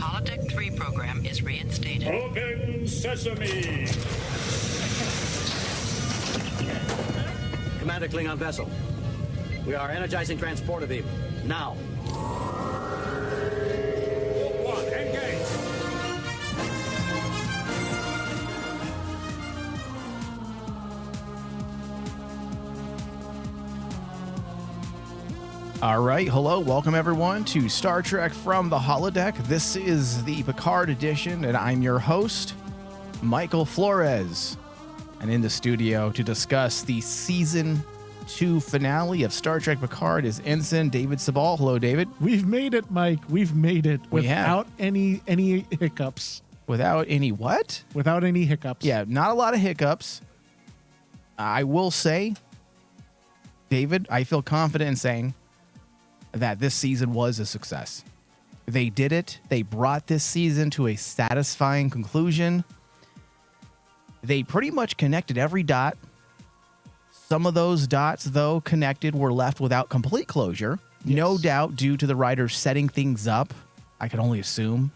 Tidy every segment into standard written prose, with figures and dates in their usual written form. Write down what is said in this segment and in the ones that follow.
Holodeck 3 program is reinstated. Open sesame! Commander Klingon vessel. We are energizing transporter beam. Now. One, engage! All right, hello, welcome everyone to Star Trek from the Holodeck. This is the Picard edition, and I'm your host, Michael Flores. And in the studio to discuss the Season 2 finale of Star Trek Picard is Ensign David Sabal. Hello, David. We've made it, Mike. We've made it without any hiccups. Without any what? Without any hiccups. Yeah, not a lot of hiccups. I will say, David, I feel confident in saying that this season was a success. They did it. They brought this season to a satisfying conclusion. They pretty much connected every dot. Some of those dots, though connected, were left without complete closure. Yes. No doubt due to the writers setting things up, I can only assume,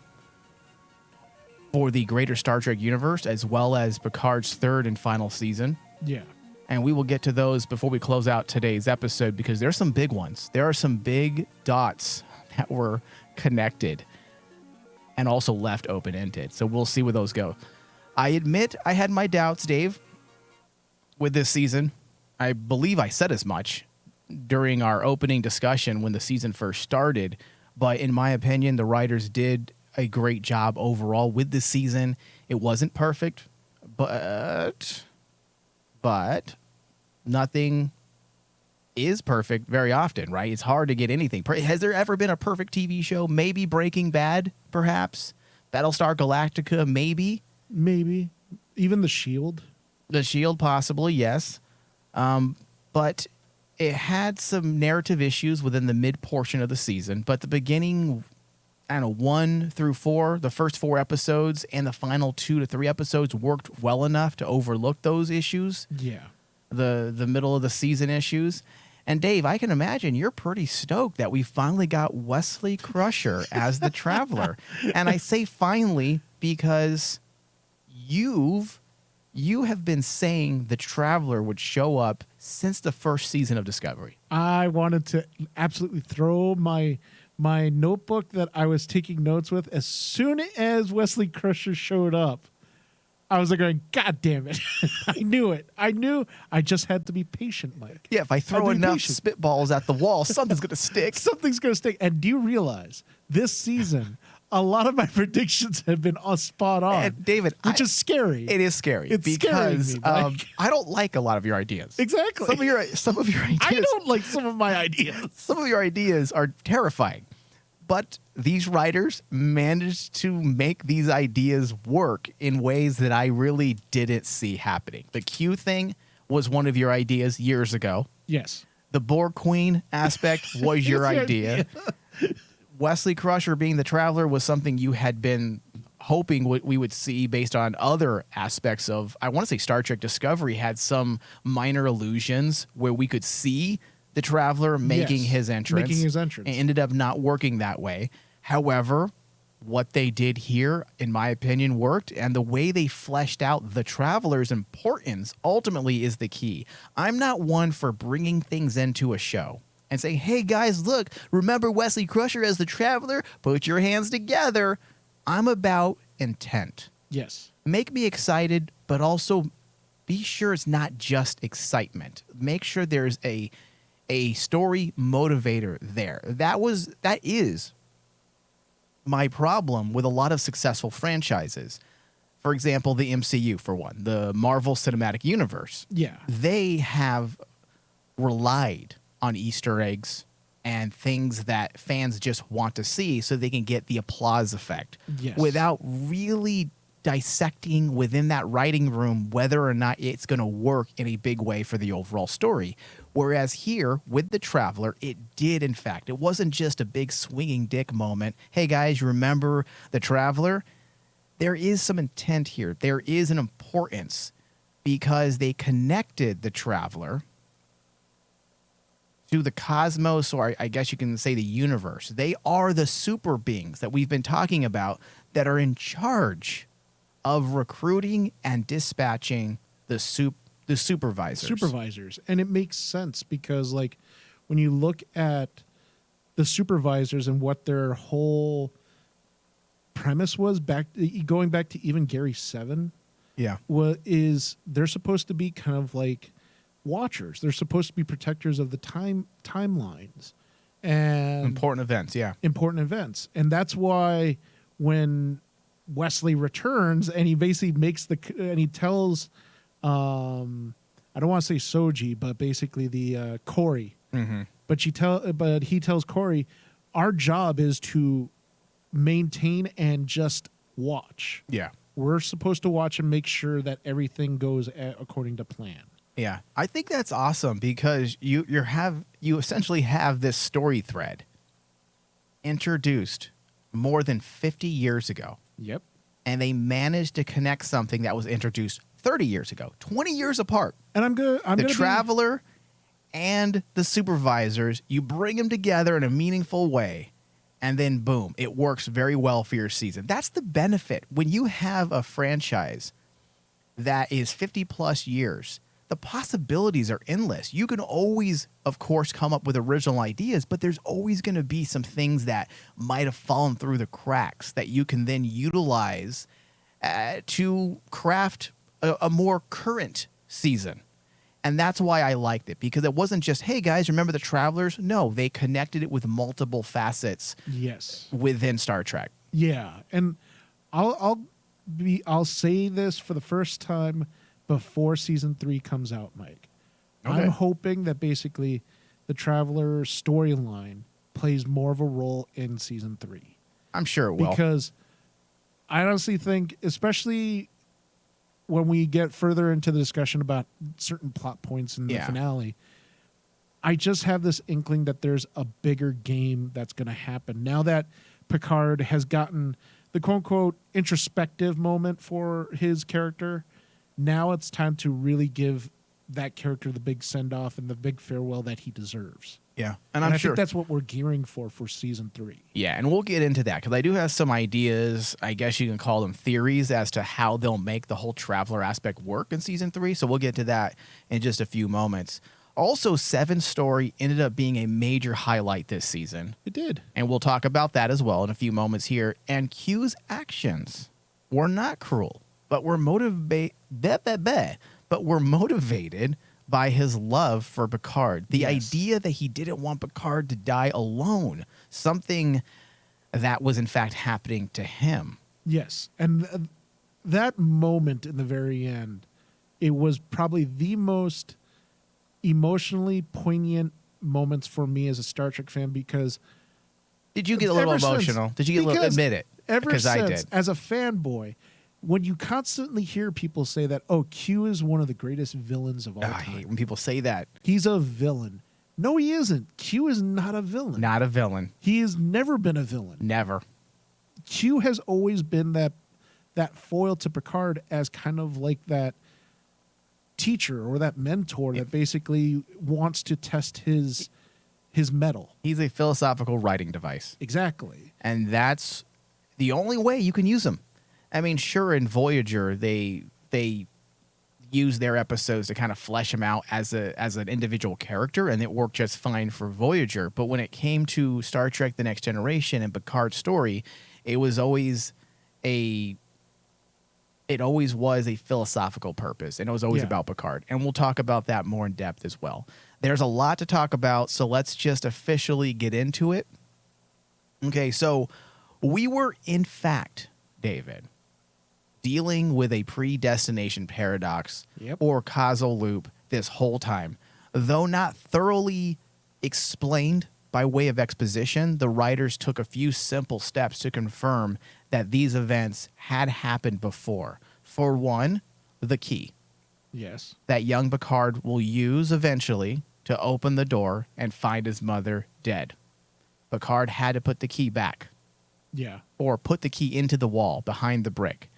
for the greater Star Trek universe, as well as Picard's third and final season. Yeah. And we will get to those before we close out today's episode, because there's some big ones. There are some big dots that were connected and also left open-ended. So we'll see where those go. I admit I had my doubts, Dave, with this season. I believe I said as much during our opening discussion when the season first started. But in my opinion, the writers did a great job overall with this season. It wasn't perfect, but nothing is perfect very often, right? It's hard to get anything. Has there ever been a perfect TV show? Maybe Breaking Bad, perhaps. Battlestar Galactica, maybe. Maybe. Even The Shield. The Shield, possibly, yes. But it had some narrative issues within the mid portion of the season. But the beginning, I don't know, 1 through 4, the first 4 episodes, and the final 2 to 3 episodes worked well enough to overlook those issues. Yeah. The middle of the season issues. And Dave, I can imagine you're pretty stoked that we finally got Wesley Crusher as the Traveler. And I say finally because you have been saying the Traveler would show up since the first season of Discovery. I wanted to absolutely throw my notebook that I was taking notes with. As soon as Wesley Crusher showed up, I was like going, God damn it. I knew it. I knew. I just had to be patient, Mike. Yeah, if I throw enough spitballs at the wall, something's going to stick. Something's going to stick. And do you realize this season, a lot of my predictions have been spot on. And David, which is scary. It is scary. It's because scaring me, I don't like a lot of your ideas. Exactly. Some of your ideas. I don't like some of my ideas. Some of your ideas are terrifying. But these writers managed to make these ideas work in ways that I really didn't see happening. The Q thing was one of your ideas years ago. Yes. The Borg Queen aspect was your idea. Wesley Crusher being the Traveler was something you had been hoping we would see based on other aspects of, I want to say Star Trek Discovery had some minor illusions where we could see the Traveler making his entrance. It ended up not working that way. However, what they did here, in my opinion, worked, and the way they fleshed out the Traveler's importance ultimately is the key. I'm not one for bringing things into a show and saying, hey guys, look, remember Wesley Crusher as the Traveler? Put your hands together. I'm about intent. Yes. Make me excited, but also be sure it's not just excitement. Make sure there's a story motivator there. That is my problem with a lot of successful franchises. For example, the MCU, for one, the Marvel Cinematic Universe. Yeah. They have relied on Easter eggs and things that fans just want to see so they can get the applause effect. Yes. Without really dissecting within that writing room whether or not it's going to work in a big way for the overall story. Whereas here, with the Traveler, it did, in fact. It wasn't just a big swinging dick moment. Hey, guys, remember the Traveler? There is some intent here. There is an importance because they connected the Traveler to the cosmos, or I guess you can say the universe. They are the super beings that we've been talking about that are in charge of recruiting and dispatching the supervisors. And it makes sense because, like, when you look at the supervisors and what their whole premise was going back to even Gary 7, Yeah. is they're supposed to be kind of like watchers. They're supposed to be protectors of the timelines and Important events, yeah. And that's why when Wesley returns and he basically and he tells I don't want to say Soji, but basically the Corey. Mm-hmm. But he tells Corey, our job is to maintain and just watch. Yeah. We're supposed to watch and make sure that everything goes according to plan. Yeah. I think that's awesome because you essentially have this story thread introduced more than 50 years ago. Yep. And they managed to connect something that was introduced 30 years ago, 20 years apart. And I'm the Traveler and the supervisors, you bring them together in a meaningful way, and then boom, it works very well for your season. That's the benefit. When you have a franchise that is 50 plus years, the possibilities are endless. You can always, of course, come up with original ideas, but there's always going to be some things that might have fallen through the cracks that you can then utilize to craft a more current season. And that's why I liked it, because it wasn't just, hey, guys, remember the Travelers? No, they connected it with multiple facets within Star Trek. Yeah. And I'll say this for the first time before season 3 comes out, Mike. Okay. I'm hoping that basically the Traveler storyline plays more of a role in season 3. I'm sure it will. Because I honestly think, especially when we get further into the discussion about certain plot points in the finale, I just have this inkling that there's a bigger game that's going to happen. Now that Picard has gotten the quote-unquote introspective moment for his character, now it's time to really give that character the big send-off and the big farewell that he deserves. Yeah. And I think that's what we're gearing for season 3. Yeah, and we'll get into that because I do have some ideas, I guess you can call them theories, as to how they'll make the whole Traveler aspect work in season 3. So we'll get to that in just a few moments. Also, Seven's story ended up being a major highlight this season. It did. And we'll talk about that as well in a few moments here. And Q's actions were not cruel, but were motivated by his love for Picard. The idea that he didn't want Picard to die alone, something that was in fact happening to him. Yes. And that moment in the very end, it was probably the most emotionally poignant moments for me as a Star Trek fan, because did you get a little emotional? Did you get a little, admit it? Because I did. As a fanboy, when you constantly hear people say that, oh, Q is one of the greatest villains of all time. I hate when people say that. He's a villain. No, he isn't. Q is not a villain. Not a villain. He has never been a villain. Never. Q has always been that foil to Picard as kind of like that teacher or that mentor that basically wants to test his mettle. He's a philosophical writing device. Exactly. And that's the only way you can use him. I mean, sure, in Voyager, they use their episodes to kind of flesh him out as an individual character, and it worked just fine for Voyager. But when it came to Star Trek The Next Generation and Picard's story, it always was a philosophical purpose, and it was always about Picard. And we'll talk about that more in depth as well. There's a lot to talk about, so let's just officially get into it. Okay, so we were, in fact, David, dealing with a predestination paradox or causal loop this whole time. Though not thoroughly explained by way of exposition, the writers took a few simple steps to confirm that these events had happened before. For one, the key. Yes. That young Picard will use eventually to open the door and find his mother dead. Picard had to put the key back. Yeah. Or put the key into the wall behind the brick.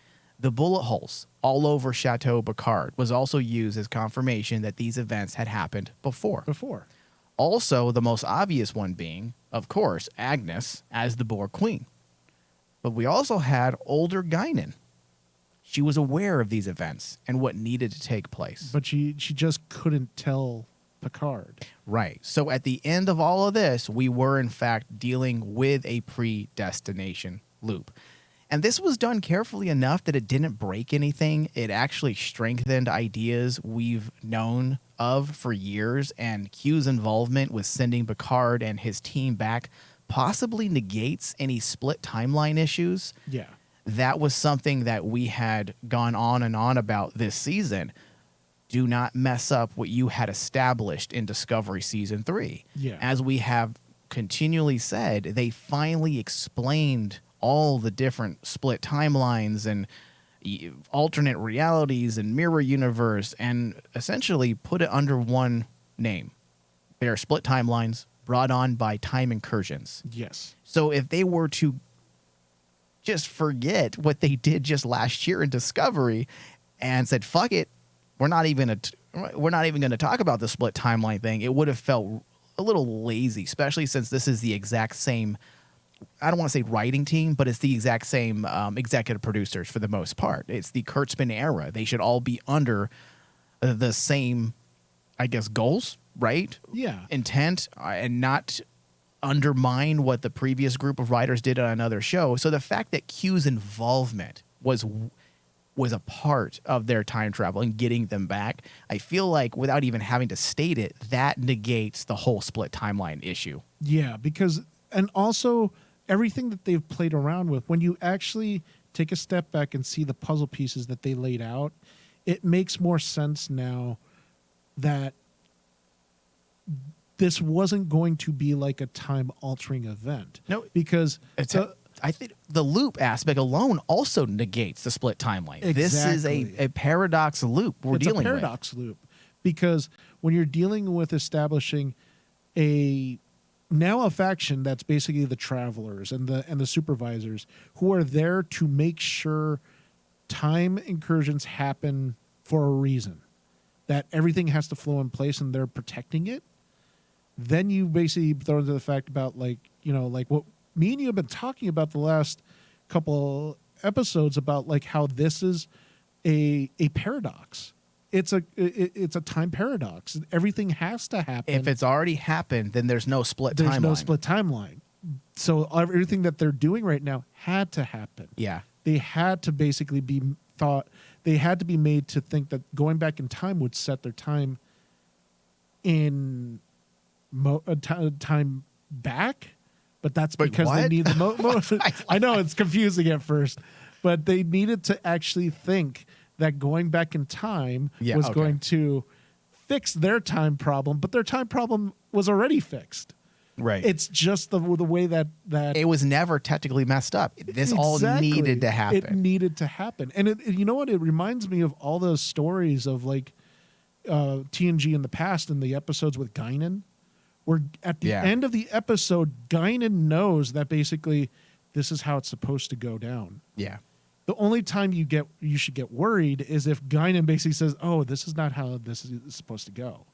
The bullet holes all over Chateau Picard was also used as confirmation that these events had happened before. Also, the most obvious one being, of course, Agnes as the Borg Queen. But we also had older Guinan. She was aware of these events and what needed to take place. But she just couldn't tell Picard. Right. So at the end of all of this, we were in fact dealing with a predestination loop. And this was done carefully enough that it didn't break anything. It actually strengthened ideas we've known of for years, and Q's involvement with sending Picard and his team back possibly negates any split timeline issues. Yeah. That was something that we had gone on and on about this season. Do not mess up what you had established in Discovery Season 3. Yeah. As we have continually said, they finally explained all the different split timelines and alternate realities and mirror universe and essentially put it under one name. They are split timelines brought on by time incursions. Yes. So if they were to just forget what they did just last year in Discovery and said, fuck it, we're not even going to talk about the split timeline thing, it would have felt a little lazy, especially since this is the exact same, I don't want to say writing team, but it's the exact same executive producers for the most part. It's the Kurtzman era. They should all be under the same, I guess, goals, right? Yeah. Intent, and not undermine what the previous group of writers did on another show. So the fact that Q's involvement was a part of their time travel and getting them back, I feel like without even having to state it, that negates the whole split timeline issue. Yeah, because, and also everything that they've played around with, when you actually take a step back and see the puzzle pieces that they laid out, it makes more sense now that this wasn't going to be like a time altering event. No, because I think the loop aspect alone also negates the split timeline. Exactly. This is a paradox loop we're dealing with. It's a paradox loop, because when you're dealing with establishing a faction that's basically the travelers and the supervisors who are there to make sure time incursions happen for a reason, that everything has to flow in place and they're protecting it, then you basically throw into the fact about like what me and you have been talking about the last couple episodes about like how this is a paradox. It's a time paradox. Everything has to happen. If it's already happened, then there's no split timeline. There's no split timeline. So everything that they're doing right now had to happen. Yeah. They had to basically be thought. They had to be made to think that going back in time would set their time in time back. But that's because they need the I know it's confusing at first, but they needed to actually think that going back in time was going to fix their time problem, but their time problem was already fixed. Right. It's just the way that it was never technically messed up. This all needed to happen. It needed to happen. And you know what? It reminds me of all those stories of like TNG in the past and the episodes with Guinan, where at the end of the episode, Guinan knows that basically this is how it's supposed to go down. Yeah. The only time you should get worried is if Guinan basically says, "Oh, this is not how this is supposed to go."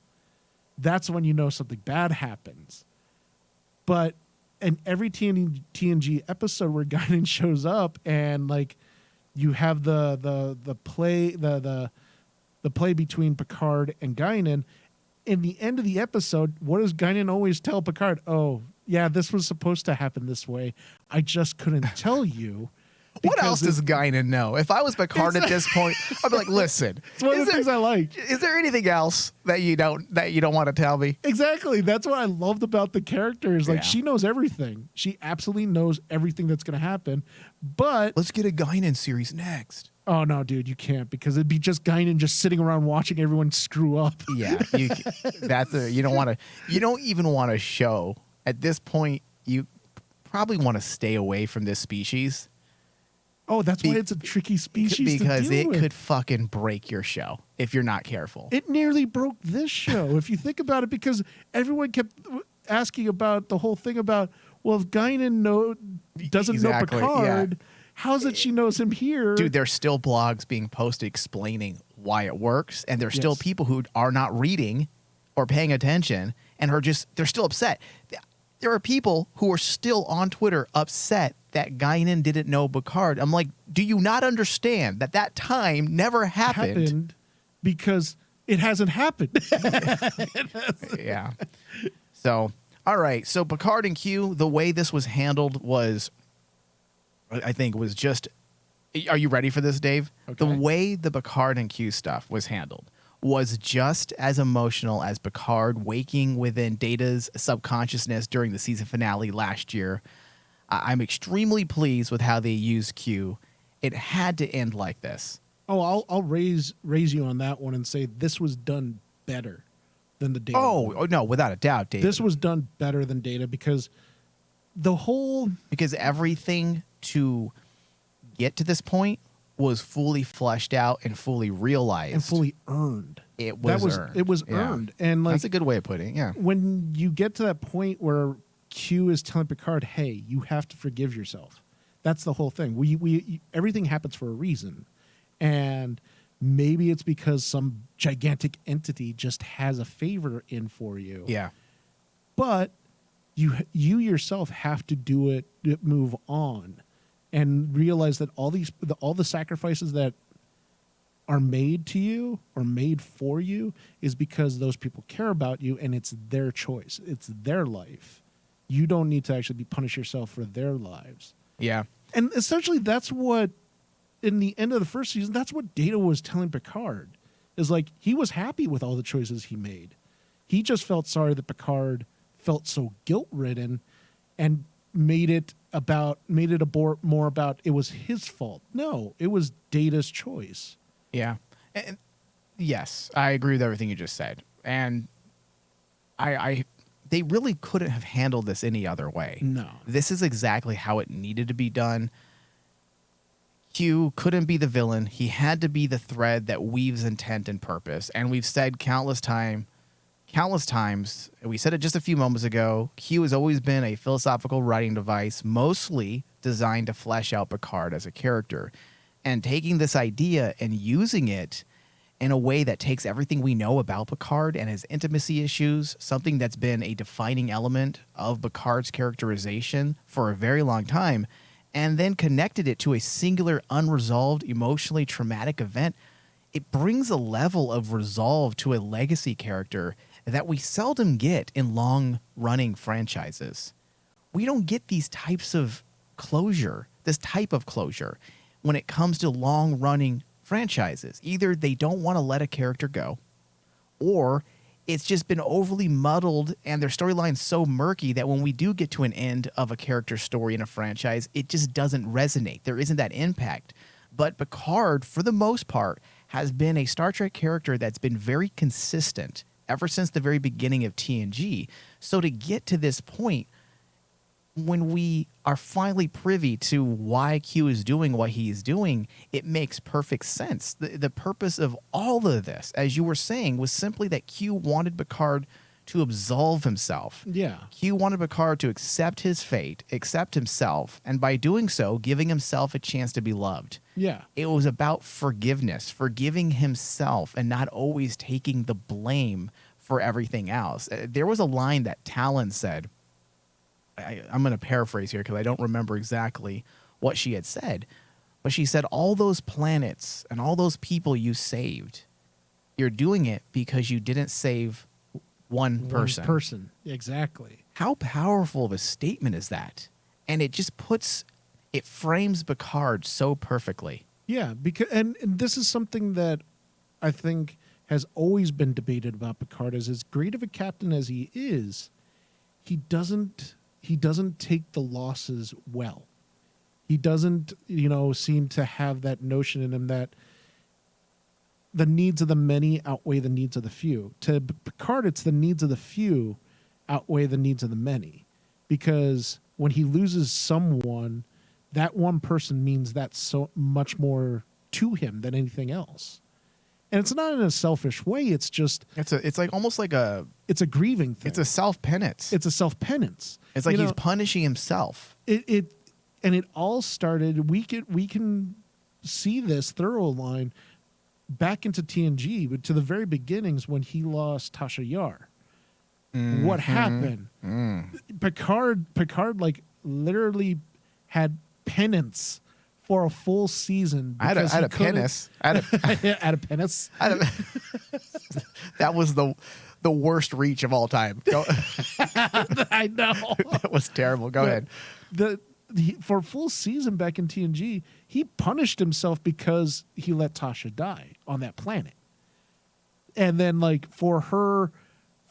That's when you know something bad happens. But in every TNG episode where Guinan shows up and like you have the play between Picard and Guinan, in the end of the episode, what does Guinan always tell Picard? "Oh, yeah, this was supposed to happen this way. I just couldn't tell you." What else does Guinan know? If I was Picard at this point, I'd be like, "Listen, it's one of the things I like. Is there anything else that you don't want to tell me?" Exactly. That's what I loved about the characters. Like she knows everything. She absolutely knows everything that's going to happen. But let's get a Guinan series next. Oh no, dude, you can't, because it'd be just Guinan just sitting around watching everyone screw up. Yeah, you don't even want to show at this point. You probably want to stay away from this species. Oh, that's why it's a tricky species because to deal with. Could fucking break your show if you're not careful. It nearly broke this show, if you think about it, because everyone kept asking about the whole thing about, well, if Guinan doesn't know Picard, how's it she knows him here? Dude, there's still blogs being posted explaining why it works, and there's still people who are not reading or paying attention and they're still upset. There are people who are still on Twitter upset that Guinan didn't know Picard. I'm like, do you not understand that time never happened? Because it hasn't happened. Yeah. So, all right. So Picard and Q, the way this was handled was, I think, was just. Are you ready for this, Dave? Okay. The way the Picard and Q stuff was handled was just as emotional as Picard waking within Data's subconsciousness during the season finale last year. I'm extremely pleased with how they used Q. It had to end like this. Oh, I'll raise you on that one and say this was done better than the Data. Oh no, without a doubt, Dave. This was done better than Data because everything to get to this point was fully fleshed out and fully realized and fully earned. It was earned. It was Yeah. earned, and like That's a good way of putting it. Yeah. when you get to that point where Q is telling Picard, "Hey, you have to forgive yourself." That's the whole thing. We everything happens for a reason, and maybe it's because some gigantic entity just has a favor in for you. Yeah. But you yourself have to do it, move on, and realize that all the sacrifices that are made to you or made for you is because those people care about you, and it's their choice. It's their life. You don't need to actually punish yourself for their lives. Yeah. And essentially that's what, in the end of the first season, that's what Data was telling Picard. Is like, he was happy with all the choices he made. He just felt sorry that Picard felt so guilt-ridden and made it more about it was his fault. No, it was Data's choice. Yeah. And yes, I agree with everything you just said. And they really couldn't have handled this any other way. No. This is exactly how it needed to be done. Q couldn't be the villain. He had to be the thread that weaves intent and purpose. And we've said countless times, we said it just a few moments ago, Q has always been a philosophical writing device, mostly designed to flesh out Picard as a character. And taking this idea and using it in a way that takes everything we know about Picard and his intimacy issues, something that's been a defining element of Picard's characterization for a very long time, and then connected it to a singular, unresolved, emotionally traumatic event, it brings a level of resolve to a legacy character that we seldom get in long-running franchises. We don't get this type of closure, when it comes to long-running franchises. Either they don't want to let a character go, or it's just been overly muddled and their storyline's so murky that when we do get to an end of a character story in a franchise, it just doesn't resonate. There isn't that impact. But Picard, for the most part, has been a Star Trek character that's been very consistent ever since the very beginning of TNG. So to get to this point, when we are finally privy to why Q is doing what he is doing, it makes perfect sense. The purpose of all of this, as you were saying, was simply that Q wanted Picard to absolve himself. Yeah. Q wanted Picard to accept his fate, accept himself, and by doing so, giving himself a chance to be loved. Yeah. It was about forgiveness, forgiving himself, and not always taking the blame for everything else. There was a line that Talon said, I'm going to paraphrase here because I don't remember exactly what she had said, but she said, all those planets and all those people you saved, you're doing it because you didn't save one person. Exactly. How powerful of a statement is that? And it just frames Picard so perfectly. Yeah, because and this is something that I think has always been debated about Picard. As great of a captain as he is, he doesn't take the losses well. He doesn't, seem to have that notion in him that the needs of the many outweigh the needs of the few. To Picard, it's the needs of the few outweigh the needs of the many. Because when he loses someone, that one person means that so much more to him than anything else. And it's not in a selfish way. It's just it's like almost like it's a grieving thing. It's a self-penance. It's a self-penance. It's like he's punishing himself. It all started. We can see this thorough line back into TNG, but to the very beginnings when he lost Tasha Yar. what happened. Picard like literally had penance for a full season. I had a penis. Had a penis. That was the worst reach of all time. I know. That was terrible. Go ahead. For a full season back in TNG, he punished himself because he let Tasha die on that planet. And then like for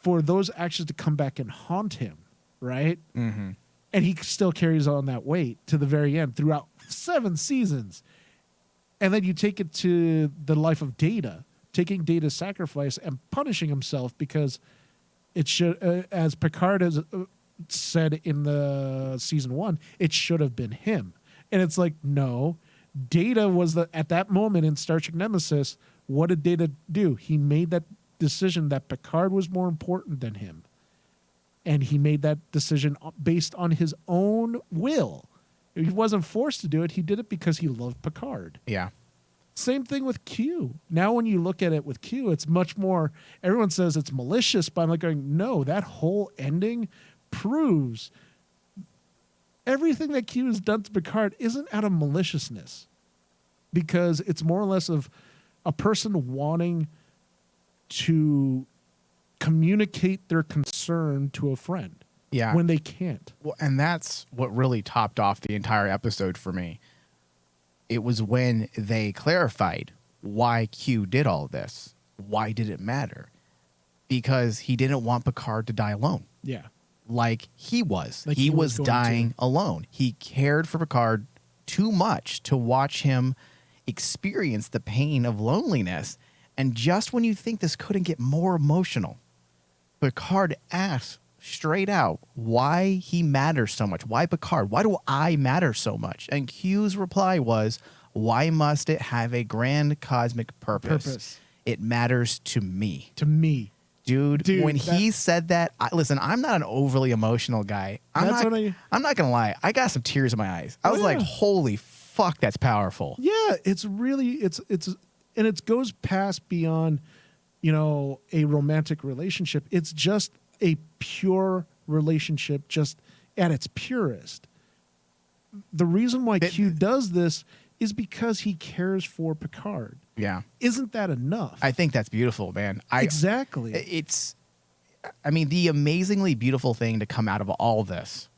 those actions to come back and haunt him, right? Mm-hmm. And he still carries on that weight to the very end throughout 7 seasons. And then you take it to the life of Data, taking Data's sacrifice and punishing himself because it should, as Picard has said in the season 1, it should have been him. And it's like, no, Data was at that moment in Star Trek Nemesis, what did Data do? He made that decision that Picard was more important than him. And he made that decision based on his own will. He wasn't forced to do it. He did it because he loved Picard. Yeah. Same thing with Q. Now when you look at it with Q, it's much more, everyone says it's malicious, but I'm like going, no, that whole ending proves everything that Q has done to Picard isn't out of maliciousness, because it's more or less of a person wanting to communicate their concern to a friend. Yeah. When they can't. Well, and that's what really topped off the entire episode for me. It was when they clarified why Q did all this. Why did it matter? Because he didn't want Picard to die alone. Yeah. Like he was. Like he was going dying to. alone. He cared for Picard too much to watch him experience the pain of loneliness. And just when you think this couldn't get more emotional, Picard asks straight out why he matters so much. Why Picard? Why do I matter so much? And Q's reply was, why must it have a grand cosmic purpose? It matters to me. To me. Dude, when he said that, listen, I'm not an overly emotional guy. I'm not going to lie. I got some tears in my eyes. I was like, holy fuck, that's powerful. Yeah, it's really, and it goes past beyond, a romantic relationship. It's just a pure relationship, just at its purest. The reason why Q does this is because he cares for Picard. Yeah. Isn't that enough? I think that's beautiful, man. Exactly. The amazingly beautiful thing to come out of all this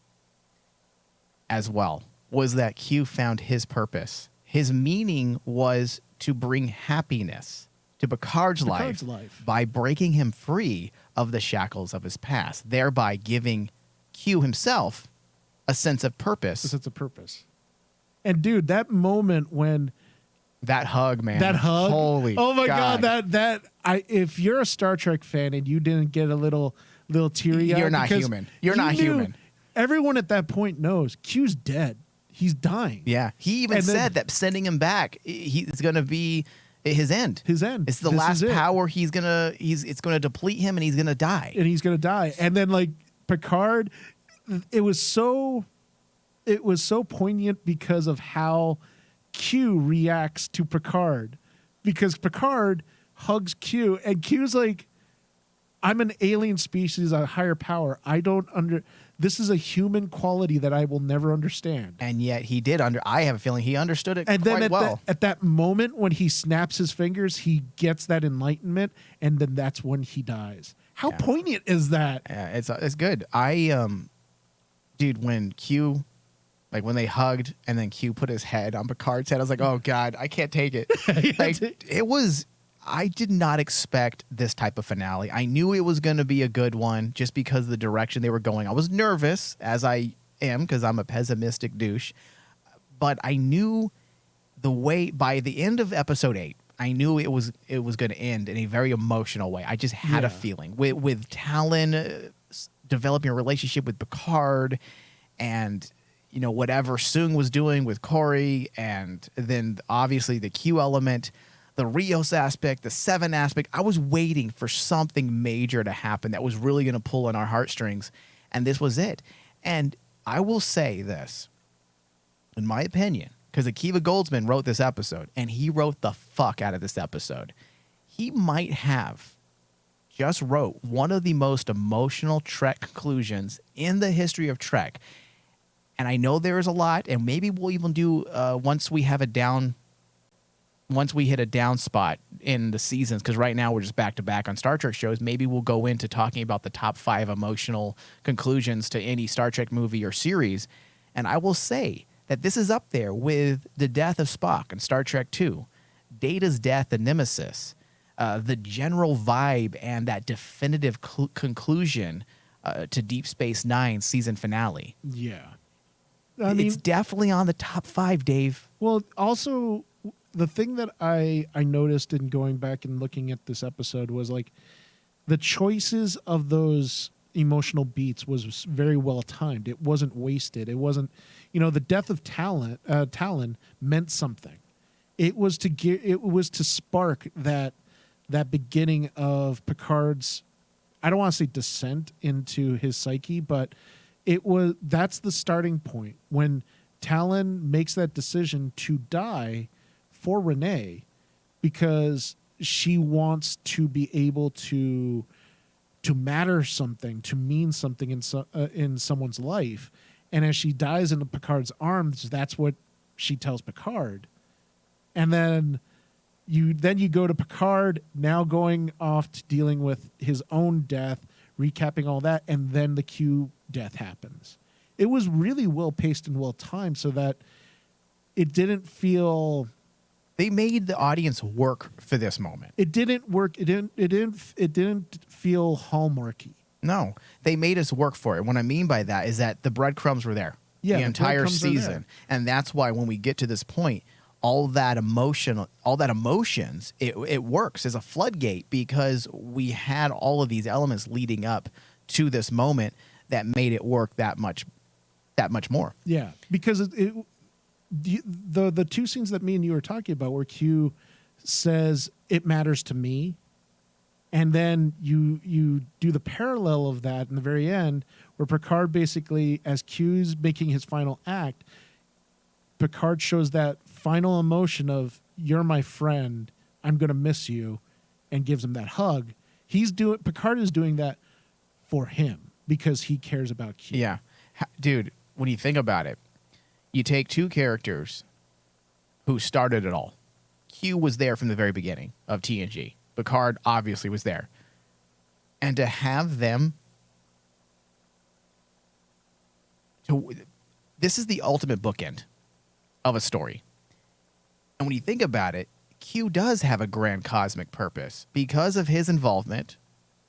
as well was that Q found his purpose. His meaning was to bring happiness to Picard's life by breaking him free of the shackles of his past, thereby giving Q himself a sense of purpose. A sense of purpose. And dude, that moment when that hug, man. That hug. Holy oh my God. If you're a Star Trek fan and you didn't get a little teary, you're not human. You're not human. Everyone at that point knows Q's dead. He's dying. Yeah. He even said that sending him back, it's going to be his end. His end. It's the last power it's going to deplete him and he's going to die. And then like Picard, it was so poignant because of how Q reacts to Picard, because Picard hugs Q and Q's like, I'm an alien species, a higher power. This is a human quality that I will never understand. And yet he did I have a feeling he understood it and quite then well. At that moment when he snaps his fingers, he gets that enlightenment, and then that's when he dies. How poignant is that? Yeah, it's good. Dude, when Q, like when they hugged and then Q put his head on Picard's head, I was like, oh God, I can't take it. I did not expect this type of finale. I knew it was going to be a good one just because of the direction they were going. I was nervous, as I am, because I'm a pessimistic douche. But I knew by the end of episode 8, I knew it was going to end in a very emotional way. I just had a feeling. With Talon developing a relationship with Picard and whatever Soong was doing with Corey, and then obviously the Q element, the Rios aspect, the Seven aspect. I was waiting for something major to happen that was really going to pull on our heartstrings, and this was it. And I will say this, in my opinion, because Akiva Goldsman wrote this episode, and he wrote the fuck out of this episode. He might have just wrote one of the most emotional Trek conclusions in the history of Trek. And I know there is a lot, and maybe we'll even do once we hit a down spot in the seasons, because right now we're just back to back on Star Trek shows. Maybe we'll go into talking about the top 5 emotional conclusions to any Star Trek movie or series. And I will say that this is up there with the death of Spock in Star Trek II, Data's death in Nemesis, the general vibe and that definitive conclusion to Deep Space Nine season finale. Yeah. It's definitely on the top 5, Dave. Well, also, the thing that I noticed in going back and looking at this episode was like the choices of those emotional beats was very well timed. It wasn't wasted. It wasn't, the death of Talon meant something. It was to spark that beginning of Picard's, I don't want to say descent into his psyche, but that's the starting point when Talon makes that decision to die for Renee because she wants to be able to matter something, to mean something in someone's life. And as she dies in Picard's arms, that's what she tells Picard. And then you go to Picard now going off to dealing with his own death, recapping all that, and then the Q death happens. It was really well paced and well timed so that it didn't feel. They made the audience work for this moment. It didn't work. It didn't feel hallmarky. No, they made us work for it. What I mean by that is that the breadcrumbs were there the entire season, and that's why when we get to this point, all that emotions, it works as a floodgate because we had all of these elements leading up to this moment that made it work that much more. Yeah, because the two scenes that me and you were talking about where Q says it matters to me, and then you do the parallel of that in the very end where Picard basically, as Q's making his final act, Picard shows that final emotion of "you're my friend, I'm gonna miss you," and gives him that hug. Picard is doing that for him because he cares about Q. Yeah, dude. When you think about it, you take two characters who started it all. Q was there from the very beginning of TNG. Picard obviously was there, and to have them, this is the ultimate bookend of a story. And when you think about it, Q does have a grand cosmic purpose. Because of his involvement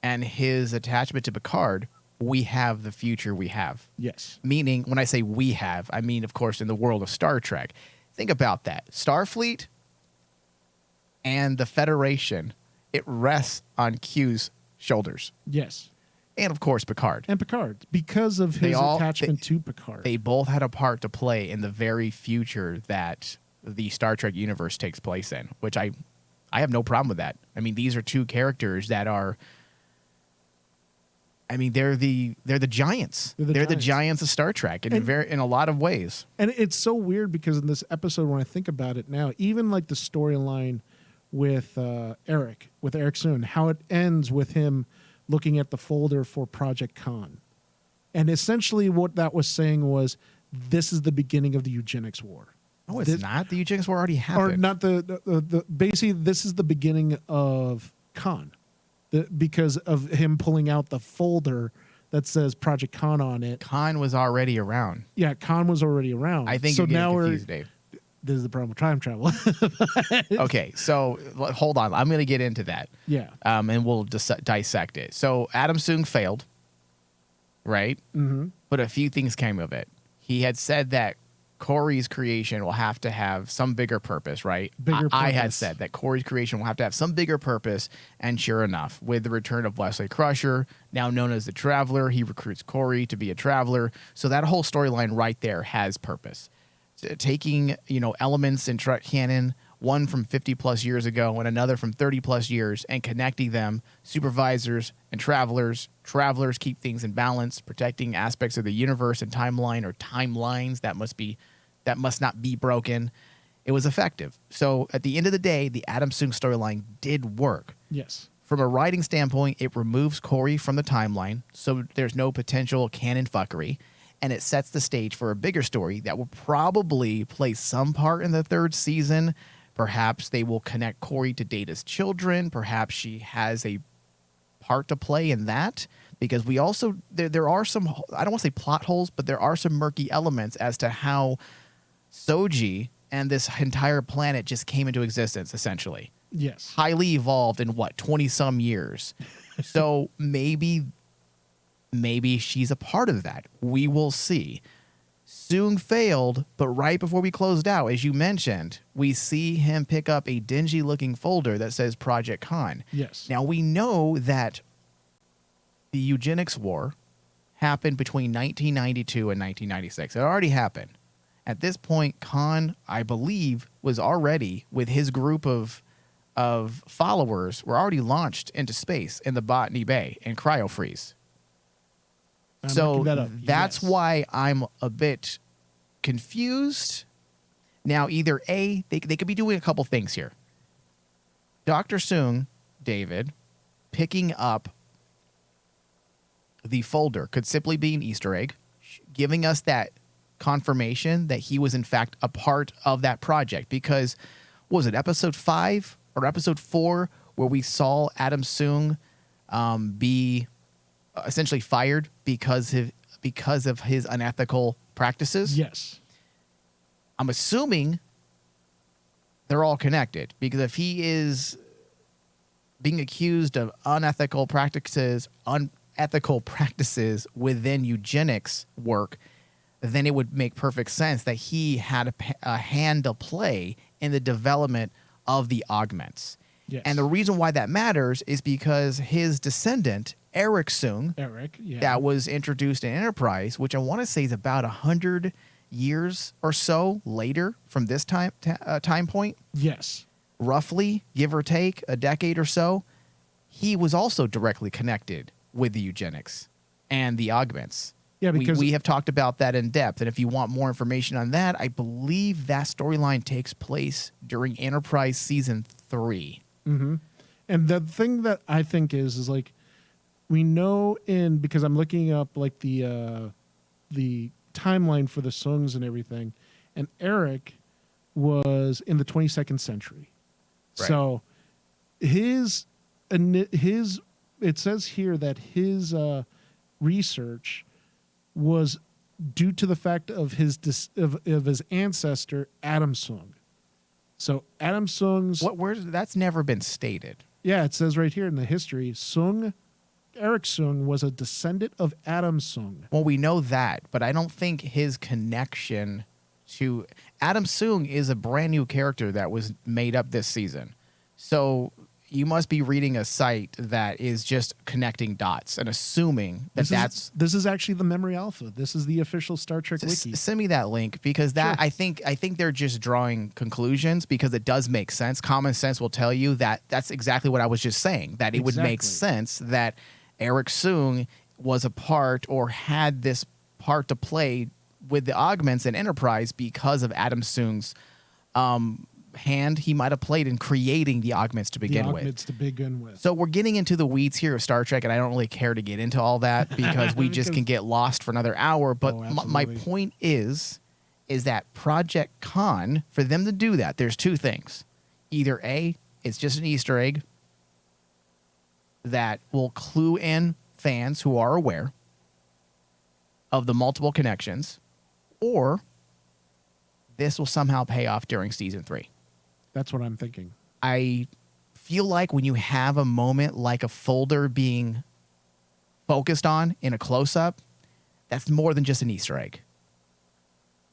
and his attachment to Picard, we have the future we have. Yes. Meaning, when I say we have, I mean, of course, in the world of Star Trek. Think about that. Starfleet and the Federation, it rests on Q's shoulders. Yes. And, of course, Picard. And Picard, because of his attachment to Picard. They both had a part to play in the very future that the Star Trek universe takes place in, which I have no problem with that. I mean, these are two characters that are, I mean, they're the giants. They're the giants of Star Trek in a lot of ways. And it's so weird because in this episode, when I think about it now, even like the storyline with Eric Soon, how it ends with him looking at the folder for Project Khan. And essentially what that was saying was, this is the beginning of the eugenics war. No, it's not. The eugenics war already happened. Or not the basically, this is the beginning of Khan. Because of him pulling out the folder that says Project Khan on it. Khan was already around. Yeah, Khan was already around. I think so. You're getting confused, Dave. This is the problem with time travel. Okay, so hold on. I'm going to get into that. Yeah. And we'll dissect it. So Adam Soong failed, right? Mm-hmm. But a few things came of it. He had said that Corey's creation will have to have some bigger purpose, right? I had said that Corey's creation will have to have some bigger purpose, and sure enough, with the return of Wesley Crusher, now known as the Traveler, he recruits Corey to be a Traveler. So that whole storyline right there has purpose. Taking, elements in Trek canon, one from 50 plus years ago and another from 30 plus years, and connecting them, supervisors and travelers. Travelers keep things in balance, protecting aspects of the universe and timeline or timelines that must not be broken. It was effective. So at the end of the day, the Adam Soong storyline did work. Yes. from a writing standpoint, it removes Corey from the timeline, so there's no potential canon fuckery, and it sets the stage for a bigger story that will probably play some part in the third season. Perhaps they will connect Corey to Data's children. Perhaps she has a part to play in that, because we also there are some, I don't want to say plot holes, but there are some murky elements as to how Soji and this entire planet just came into existence, essentially. Yes. Highly evolved in 20 some years. So maybe she's a part of that. We will see. Soong failed, but right before we closed out, as you mentioned, we see him pick up a dingy looking folder that says Project Khan. Yes. Now we know that the eugenics war happened between 1992 and 1996. It already happened. At this point, Khan, I believe, was already with his group of followers were already launched into space in the Botany Bay and cryo-freeze. I'm So looking that up. that's Yes. why I'm a bit confused. Now, either A, they could be doing a couple things here. Dr. Soong, David, picking up the folder could simply be an Easter egg, giving us that confirmation that he was in fact a part of that project. Because, what was it, episode 5 or episode 4, where we saw Adam Soong be essentially fired because of his unethical practices? Yes. I'm assuming they're all connected, because if he is being accused of unethical practices within eugenics work, then it would make perfect sense that he had a hand to play in the development of the augments. Yes. And the reason why that matters is because his descendant, Eric Soong, Yeah. that was introduced in Enterprise, which I want to say is about 100 years or so later from this time point, Yes. roughly, give or take a decade or so, he was also directly connected with the eugenics and the augments. Yeah, because we have talked about that in depth, and if you want more information on that, I believe that storyline takes place during Enterprise Season 3. Mm-hmm. And the thing that I think is like, we know because I'm looking up like the timeline for the songs and everything, and Eric was in the 22nd century. Right. So his it says here that his research was due to the fact of his ancestor Adam Soong. So Adam Soong's That's never been stated. yeah, it says right here in the history, Eric Soong was a descendant of Adam Soong. Well, we know that, but I don't think his connection to Adam Soong is a brand new character that was made up this season. So you must be reading a site that is just connecting dots and assuming that This is actually the Memory Alpha. This is the official Star Trek wiki. Send me that link, because that Sure. I think they're just drawing conclusions, because it does make sense. Common sense will tell you that that's exactly what I was just saying, that it would make Exactly. sense that Eric Soong was a part or had this part to play with the augments in Enterprise because of Adam Soong's hand he might have played in creating the augments to begin with. To begin with. So we're getting into the weeds here of Star Trek, and I don't really care to get into all that because we just can get lost for another hour. But Oh, my absolutely. point is that Project Khan, for them to do that, there's two things. Either A, it's just an Easter egg that will clue in fans who are aware of the multiple connections, or this will somehow pay off during season 3. That's what I'm thinking. I feel like when you have a moment like a folder being focused on in a close-up, that's more than just an Easter egg.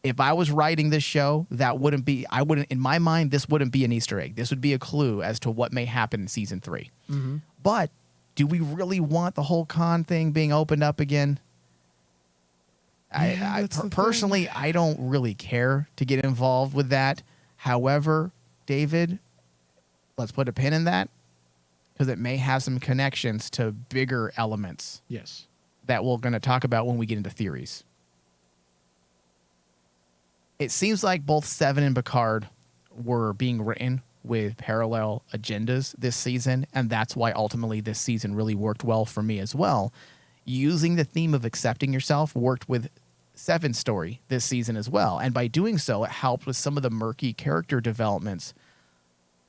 If I was writing this show, in my mind, this wouldn't be an Easter egg. This would be a clue as to what may happen in season 3. Mm-hmm. But do we really want the whole con thing being opened up again? Yeah, that's the thing. Personally, I don't really care to get involved with that. However, David, let's put a pin in that, because it may have some connections to bigger elements Yes. that we're going to talk about when we get into theories. It seems like both Seven and Picard were being written with parallel agendas this season, and that's why ultimately this season really worked well for me as well. Using the theme of accepting yourself worked with Seven's story this season as well, and by doing so, it helped with some of the murky character developments,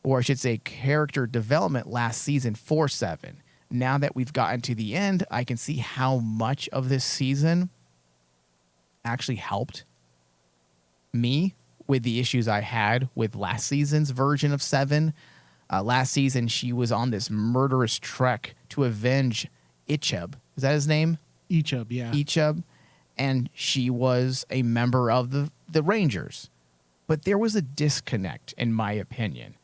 or I should say character development last season for Seven. Now that we've gotten to the end, I can see how much of this season actually helped me with the issues I had with last season's version of Seven. Last season, she was on this murderous trek to avenge Icheb. Is that his name? Icheb, yeah. Icheb. And she was a member of the Rangers. But there was a disconnect, in my opinion.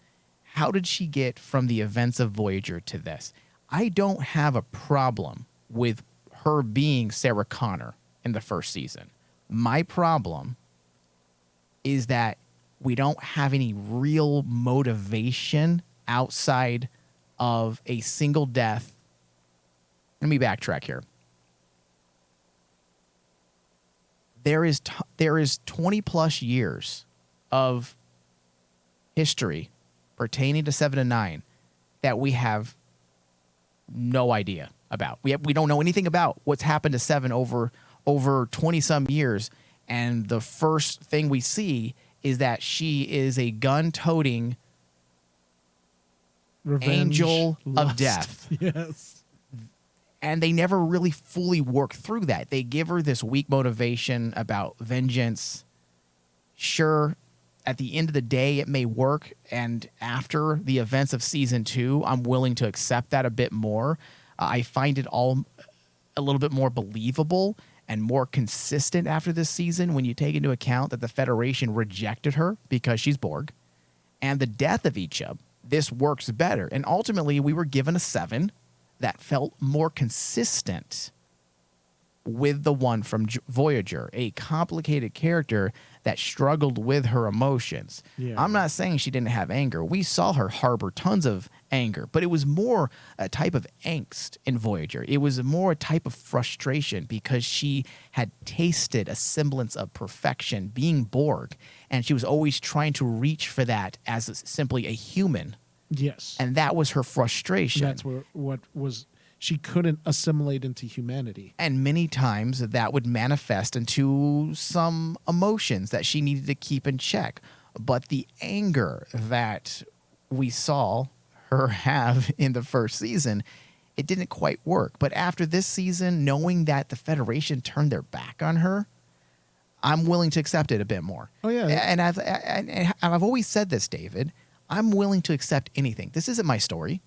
How did she get from the events of Voyager to this? I don't have a problem with her being Sarah Connor in the first season. My problem is that we don't have any real motivation outside of a single death. Let me backtrack here. There is 20 plus years of history pertaining to 7 and 9 that we have no idea about. We don't know anything about what's happened to 7 over 20 some years, and the first thing we see is that she is a gun-toting angel of death. Yes. And they never really fully work through that. They give her this weak motivation about vengeance. Sure, at the end of the day, it may work. And after the events of season 2, I'm willing to accept that a bit more. I find it all a little bit more believable and more consistent after this season when you take into account that the Federation rejected her because she's Borg. And the death of Icheb, this works better. And ultimately, we were given a 7 that felt more consistent with the one from Voyager, a complicated character that struggled with her emotions. Yeah. I'm not saying she didn't have anger. We saw her harbor tons of anger, but it was more a type of angst in Voyager. It was more a type of frustration because she had tasted a semblance of perfection being Borg, and she was always trying to reach for that as simply a human. Yes. And that was her frustration. That's what was she couldn't assimilate into humanity. And many times that would manifest into some emotions that she needed to keep in check. But the anger that we saw her have in the first season, it didn't quite work. But after this season, knowing that the Federation turned their back on her, I'm willing to accept it a bit more. Oh, yeah. And I've always said this, David. I'm willing to accept anything. This isn't my story.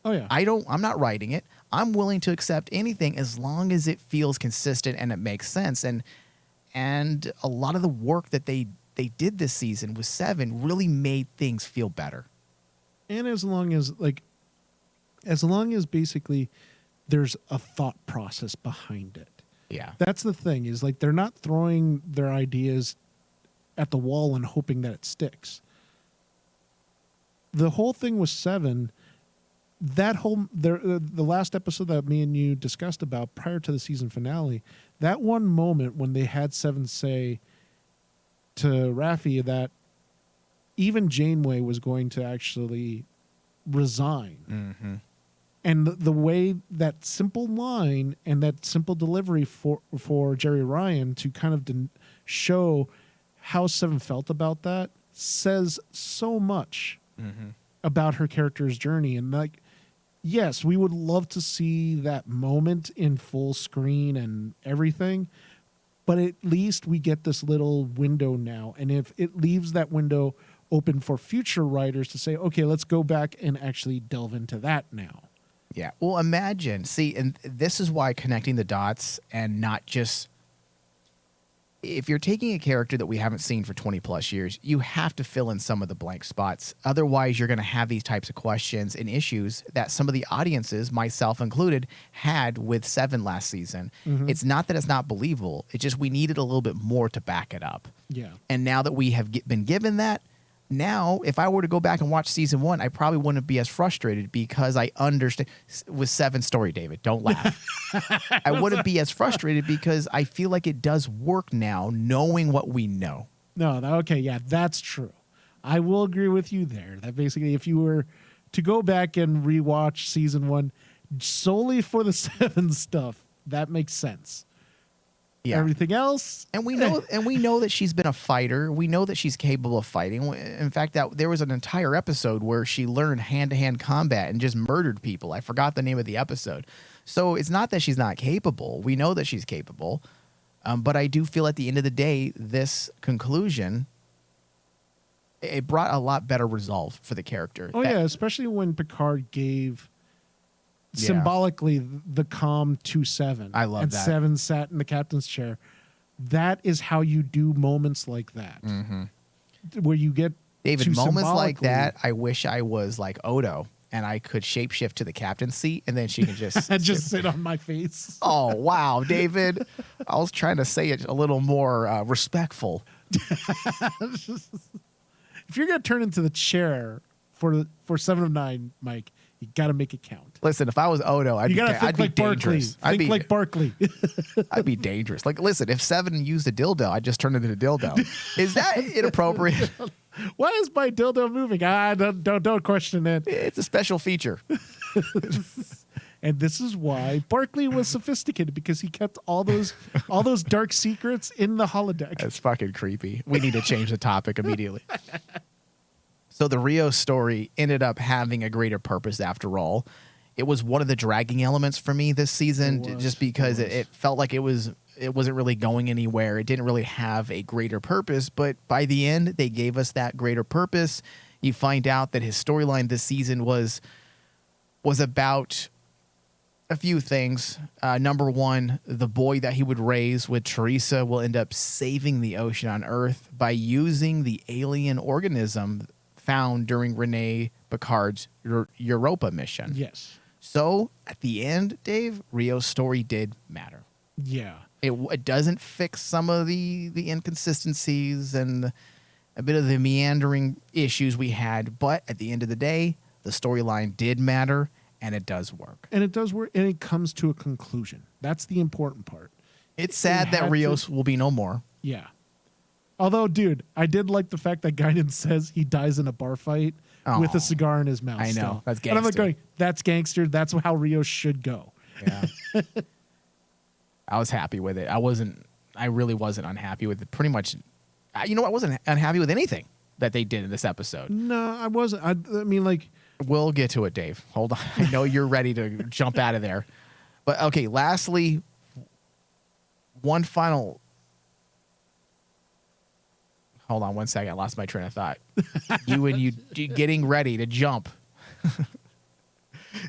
Oh, yeah. I'm not writing it. I'm willing to accept anything as long as it feels consistent and it makes sense. And a lot of the work that they did this season with 7 really made things feel better. And as long as basically there's a thought process behind it. Yeah. That's the thing is like they're not throwing their ideas at the wall and hoping that it sticks. The whole thing with 7, the last episode that me and you discussed about prior to the season finale, that one moment when they had 7 say to Raffi that even Janeway was going to actually resign. Mm-hmm. And the way that simple line and that simple delivery for Jerry Ryan to kind of show how 7 felt about that says so much about her character's journey. And like, yes, we would love to see that moment in full screen and everything, but at least we get this little window now. And if it leaves that window open for future writers to say, okay, let's go back and actually delve into that now. Yeah. Well, imagine, see, and this is why connecting the dots and not just, if you're taking a character that we haven't seen for 20 plus years, you have to fill in some of the blank spots. Otherwise, you're going to have these types of questions and issues that some of the audiences, myself included, had with 7 last season. Mm-hmm. It's not that it's not believable. It's just we needed a little bit more to back it up. Yeah. And now that we have been given that, now, if I were to go back and watch season 1, I probably wouldn't be as frustrated because I understand. With 7 story, David, don't laugh. I wouldn't be as frustrated because I feel like it does work now, knowing what we know. No, okay, yeah, that's true. I will agree with you there. That basically, if you were to go back and rewatch season 1 solely for the Seven stuff, that makes sense. Yeah. Everything else, And we know that she's been a fighter. We know that she's capable of fighting. In fact, that there was an entire episode where she learned hand-to-hand combat and just murdered people. I forgot the name of the episode. So it's not that she's not capable. We know that she's capable. But I do feel at the end of the day, this conclusion, it brought a lot better resolve for the character. Oh, yeah, especially when Picard gave Yeah. symbolically the comm to Seven. I love and that. Seven sat in the captain's chair. That is how you do moments like that. Where you get David, to moments like symbolically- that, I wish I was like Odo and I could shapeshift to the captain's seat and then she can just... and just sit on my face. Oh, wow, David. I was trying to say it a little more respectful. If you're going to turn into the chair for 7 of 9, Mike, you got to make it count. Listen, if I was Odo, I'd You be, got to think I'd be like Barkley. dangerous. I'd Think be, like Barkley. I'd be dangerous. Like, listen, if Seven used a dildo, I'd just turn into a dildo. Is that inappropriate? Why is my dildo moving? Don't question it. It's a special feature. And this is why Barkley was sophisticated, because he kept all those dark secrets in the holodeck. That's fucking creepy. We need to change the topic immediately. So the Rio story ended up having a greater purpose after all. It was one of the dragging elements for me this season, It was. just because it felt like it wasn't really going anywhere. It didn't really have a greater purpose, but by the end, they gave us that greater purpose. You find out that his storyline this season was about a few things. Number one, the boy that he would raise with Teresa will end up saving the ocean on Earth by using the alien organism found during Rene Picard's Europa mission. Yes. So at the end, Dave, Rio's story did matter. Yeah. It doesn't fix some of the inconsistencies and a bit of the meandering issues we had, but at the end of the day, the storyline did matter, and it does work. And it does work, and it comes to a conclusion. That's the important part. It's sad that had Rios will be no more. Yeah. Although, dude, I did like the fact that Guinan says he dies in a bar fight with Aw. a cigar in his mouth. I know. still. That's And I'm like gangster. going, that's gangster. That's how Rio should go. Yeah. I was happy with it. I really wasn't unhappy with it. Pretty much, I wasn't unhappy with anything that they did in this episode. No, I wasn't. I mean, like, We'll get to it, Dave. Hold on. I know you're ready to jump out of there. But okay, lastly, one final. Hold on one second. I lost my train of thought. you getting ready to jump.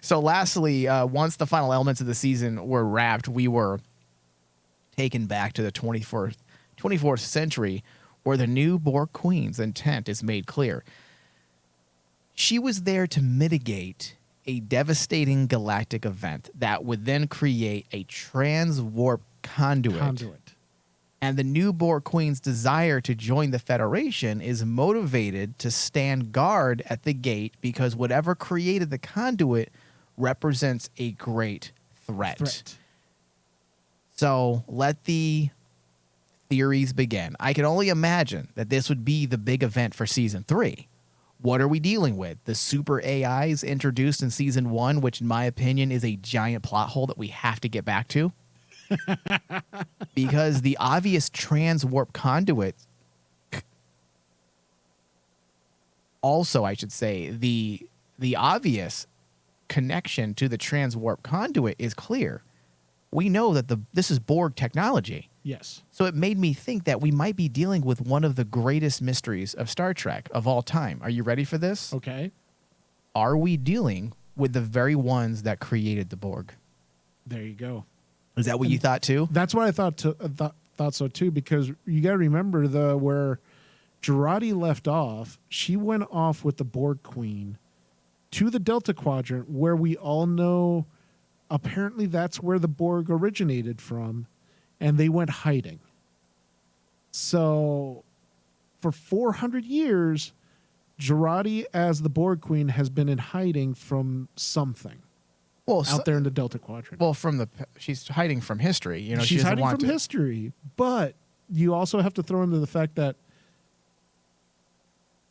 So lastly, once the final elements of the season were wrapped, we were taken back to the 24th century, where the new Borg Queen's intent is made clear. She was there to mitigate a devastating galactic event that would then create a transwarp conduit. And the new Borg Queen's desire to join the Federation is motivated to stand guard at the gate because whatever created the conduit represents a great threat. So let the theories begin. I can only imagine that this would be the big event for season 3. What are we dealing with? The super AIs introduced in season 1, which in my opinion is a giant plot hole that we have to get back to. Because the obvious transwarp conduit, also I should say, the obvious connection to the transwarp conduit is clear. We know that this is Borg technology. Yes. So it made me think that we might be dealing with one of the greatest mysteries of Star Trek of all time. Are you ready for this? Okay. Are we dealing with the very ones that created the Borg? There you go. Is that what you thought too? That's what I thought so too, because you got to remember where Girardi left off. She went off with the Borg Queen to the Delta Quadrant, where we all know apparently that's where the Borg originated from, and they went hiding. So for 400 years, Girardi as the Borg Queen has been in hiding from something Well, out there in the Delta Quadrant. Well, she's hiding from history. You know, she She's doesn't hiding want from to. history, but you also have to throw into the fact that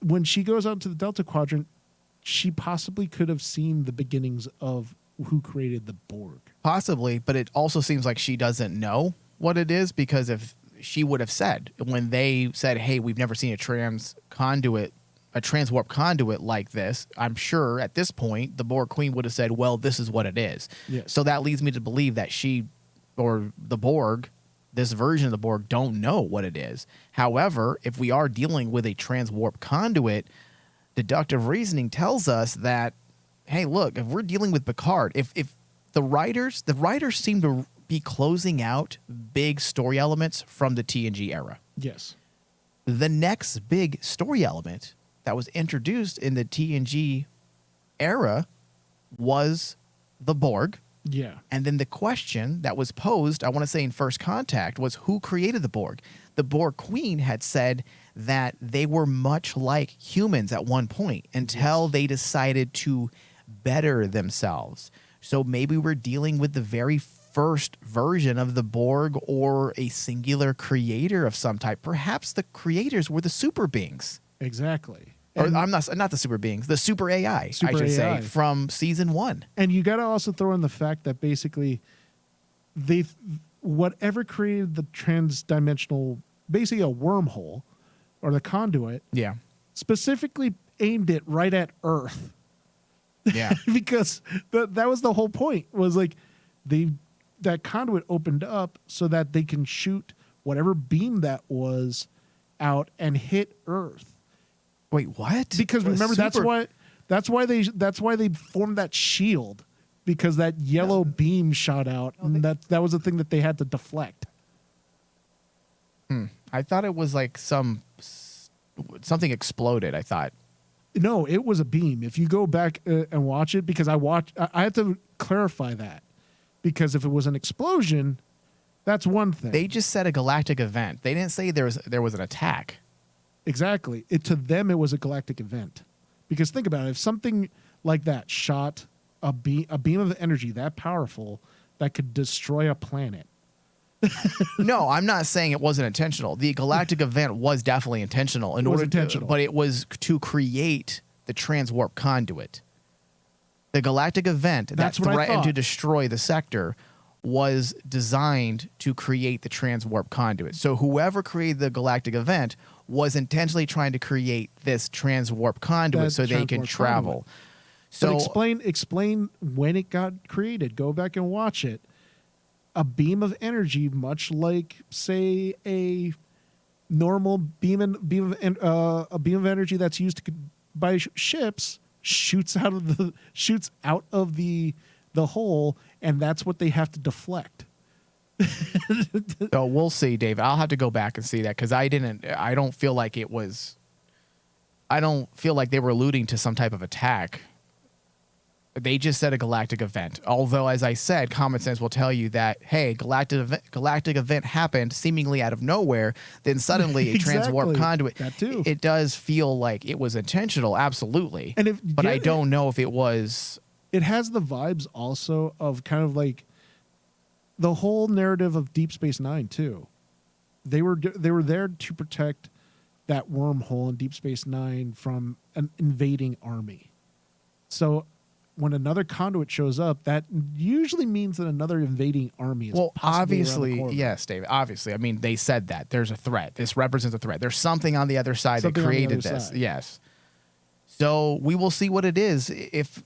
when she goes out to the Delta Quadrant, she possibly could have seen the beginnings of who created the Borg. Possibly, but it also seems like she doesn't know what it is, because if she would have said, when they said, hey, we've never seen a transwarp conduit like this, I'm sure at this point the Borg Queen would have said, well, this is what it is. Yes. So that leads me to believe that she, or the Borg, this version of the Borg, don't know what it is. However, if we are dealing with a transwarp conduit, deductive reasoning tells us that, hey, look, if we're dealing with Picard, if the writers seem to be closing out big story elements from the TNG era. Yes. The next big story element that was introduced in the TNG era was the Borg. Yeah. And then the question that was posed, I want to say in First Contact, was who created the Borg? The Borg Queen had said that they were much like humans at one point until they decided to better themselves. So maybe we're dealing with the very first version of the Borg, or a singular creator of some type. Perhaps the creators were the super beings. Exactly. Or And- I'm not the super beings, the super AI, I Super should AI. say, from season 1. And you got to also throw in the fact that basically whatever created the transdimensional, basically a wormhole or the conduit, Yeah. specifically aimed it right at Earth. Yeah. Because that was the whole point, was like that conduit opened up so that they can shoot whatever beam that was out and hit Earth. Wait, what? Because A remember, super- that's why they formed that shield, because that yellow beam shot out, and that was the thing that they had to deflect. I thought it was like something exploded, I thought. No, it was a beam. If you go back and watch it, because I had to clarify that, because if it was an explosion, that's one thing. They just said a galactic event. They didn't say there was an attack. Exactly. To them, it was a galactic event. Because think about it. If something like that shot a beam of energy that powerful that could destroy a planet. No, I'm not saying it wasn't intentional. The galactic event was definitely intentional. But it was to create the transwarp conduit. The galactic event That's that what I threatened to thought. destroy the sector was designed to create the transwarp conduit. So whoever created the galactic event was intentionally trying to create this transwarp conduit That so they can transwarp travel. conduit. So But explain when it got created. Go back and watch it. A beam of energy, much like, say, a normal beam of energy that's used by ships, shoots out of the hole, and that's what they have to deflect. So we'll see, Dave. I'll have to go back and see that, because I don't feel like they were alluding to some type of attack. They just said a galactic event. Although, as I said, common sense will tell you that, hey, galactic event happened seemingly out of nowhere. Then suddenly a Exactly. transwarp conduit. That too. It does feel like it was intentional, absolutely. But I don't know if it was. It has the vibes also of kind of like the whole narrative of Deep Space Nine too. They were there to protect that wormhole in Deep Space Nine from an invading army. So when another conduit shows up, that usually means that another invading army is Well, possibly around the obviously, corner. yes, David. Obviously, I mean, they said that there's a threat. This represents a threat. There's something on the other side Something that on the created other this. side. Yes. So we will see what it is. If,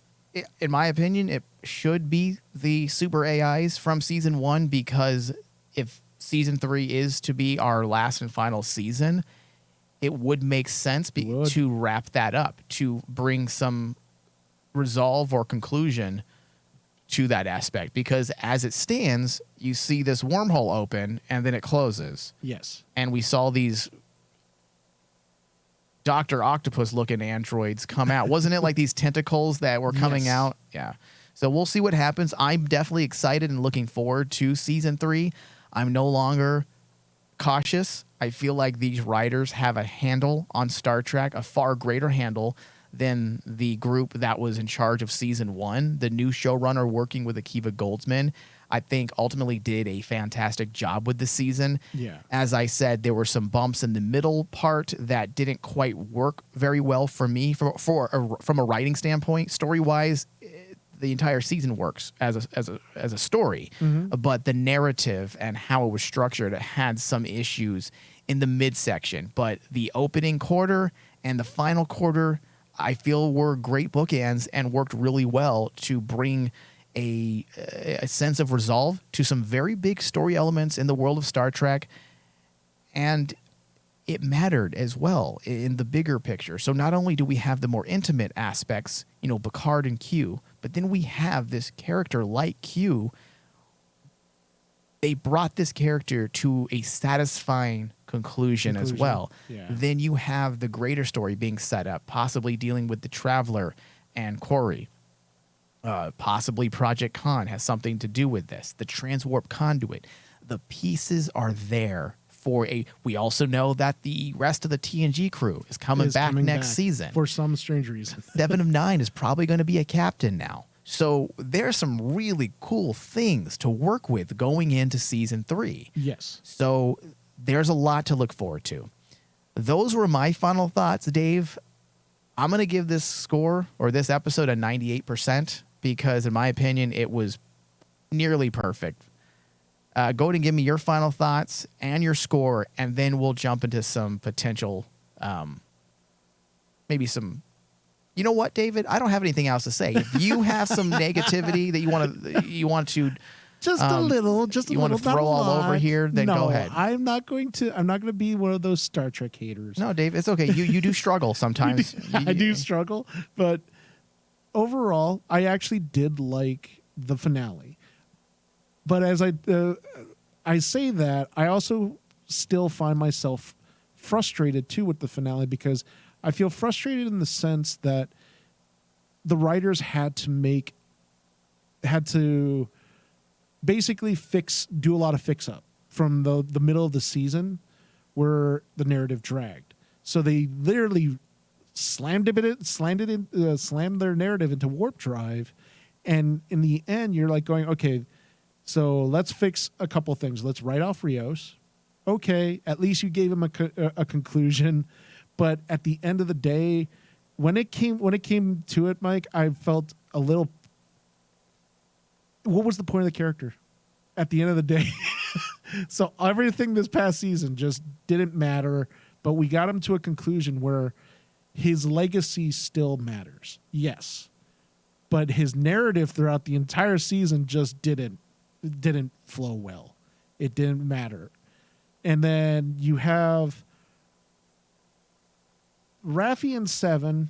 in my opinion, it should be the super AIs from season 1, because if season 3 is to be our last and final season, it would make sense to wrap that up, to bring some resolve or conclusion to that aspect, because as it stands, you see this wormhole open and then it closes, Yes. and we saw these Dr. Octopus looking androids come out. Wasn't it like these tentacles that were coming Yes. out? Yeah. So we'll see what happens. I'm definitely excited and looking forward to season 3. I'm no longer cautious. I feel like these writers have a handle on Star Trek, a far greater handle than the group that was in charge of season 1. The new showrunner working with Akiva Goldsman, I think ultimately did a fantastic job with the season. Yeah. As I said, there were some bumps in the middle part that didn't quite work very well for me from a writing standpoint. Story-wise, the entire season works as a story, but the narrative and how it was structured had some issues in the midsection. But the opening quarter and the final quarter, I feel, were great bookends and worked really well to bring a sense of resolve to some very big story elements in the world of Star Trek, and it mattered as well in the bigger picture. So not only do we have the more intimate aspects, Picard and Q, but then we have this character like Q. They brought this character to a satisfying conclusion as well. Yeah. Then you have the greater story being set up, possibly dealing with the Traveler and Corey. Possibly Project Khan has something to do with this. The transwarp conduit. The pieces are there for we also know that the rest of the TNG crew is coming back next season. For some strange reason. 7 of 9 is probably going to be a captain now. So there's some really cool things to work with going into season 3. Yes. So there's a lot to look forward to. Those were my final thoughts, Dave. I'm going to give this score or this episode a 98% because, in my opinion, it was nearly perfect. Go ahead and give me your final thoughts and your score, and then we'll jump into some potential, maybe some. You know what, David? I don't have anything else to say. If you have some negativity that you want to. Just a little, just a you little. Want to throw all over here? Then no, go ahead. I'm not going to be one of those Star Trek haters. No, Dave, it's okay. You do struggle sometimes. I do struggle, but overall, I actually did like the finale. But as I say that, I also still find myself frustrated too with the finale because I feel frustrated in the sense that the writers had to basically do a lot of fix up from the middle of the season where the narrative dragged. So they literally slammed their narrative into warp drive, and in the end you're like going, okay, so let's fix a couple things. Let's write off Rios. Okay, at least you gave him a conclusion, but at the end of the day, when it came to it, Mike, I felt a little. What was the point of the character at the end of the day? So everything this past season just didn't matter, but we got him to a conclusion where his legacy still matters. Yes. But his narrative throughout the entire season just didn't flow well. It didn't matter. And then you have Raffi and 7.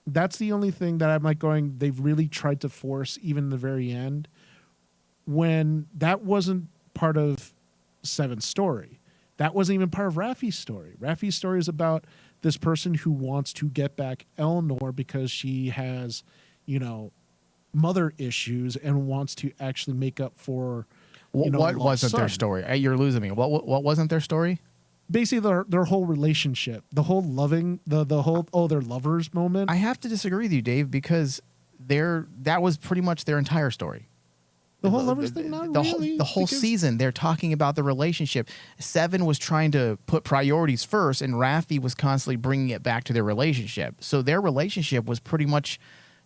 That's the only thing that I'm like going, they've really tried to force even in the very end, when that wasn't part of 7's story. That wasn't even part of Raffi's story. Raffi's story is about this person who wants to get back Eleanor because she has, mother issues and wants to actually make up for. What wasn't their story? You're losing me. What wasn't their story? Basically, their whole relationship, the whole loving, the whole they're lovers moment. I have to disagree with you, Dave, because that was pretty much their entire story. The whole lovers thing, not really. The whole season, they're talking about the relationship. 7 was trying to put priorities first, and Raffi was constantly bringing it back to their relationship. So their relationship was pretty much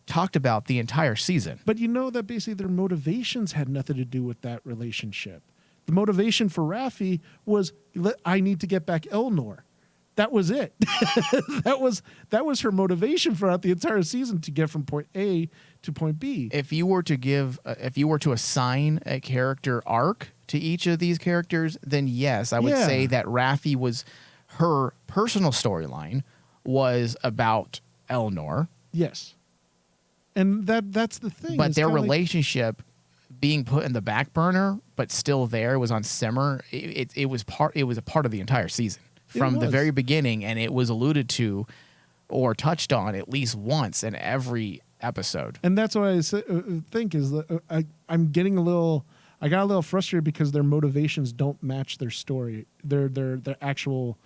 talked about the entire season. But you know that basically their motivations had nothing to do with that relationship. The motivation for Raffi was, I need to get back Eleanor. That was it. that was her motivation throughout the entire season to get from point A to point B. If you were to assign a character arc to each of these characters, then yes, I would say that Raffi was, her personal storyline was about Eleanor. Yes. And that's the thing. But their relationship being put in the back burner, but still there, was on simmer. It was a part of the entire season from the very beginning, and it was alluded to or touched on at least once in every episode. And that's what I think is that I'm getting I got a little frustrated because their motivations don't match their story, their actual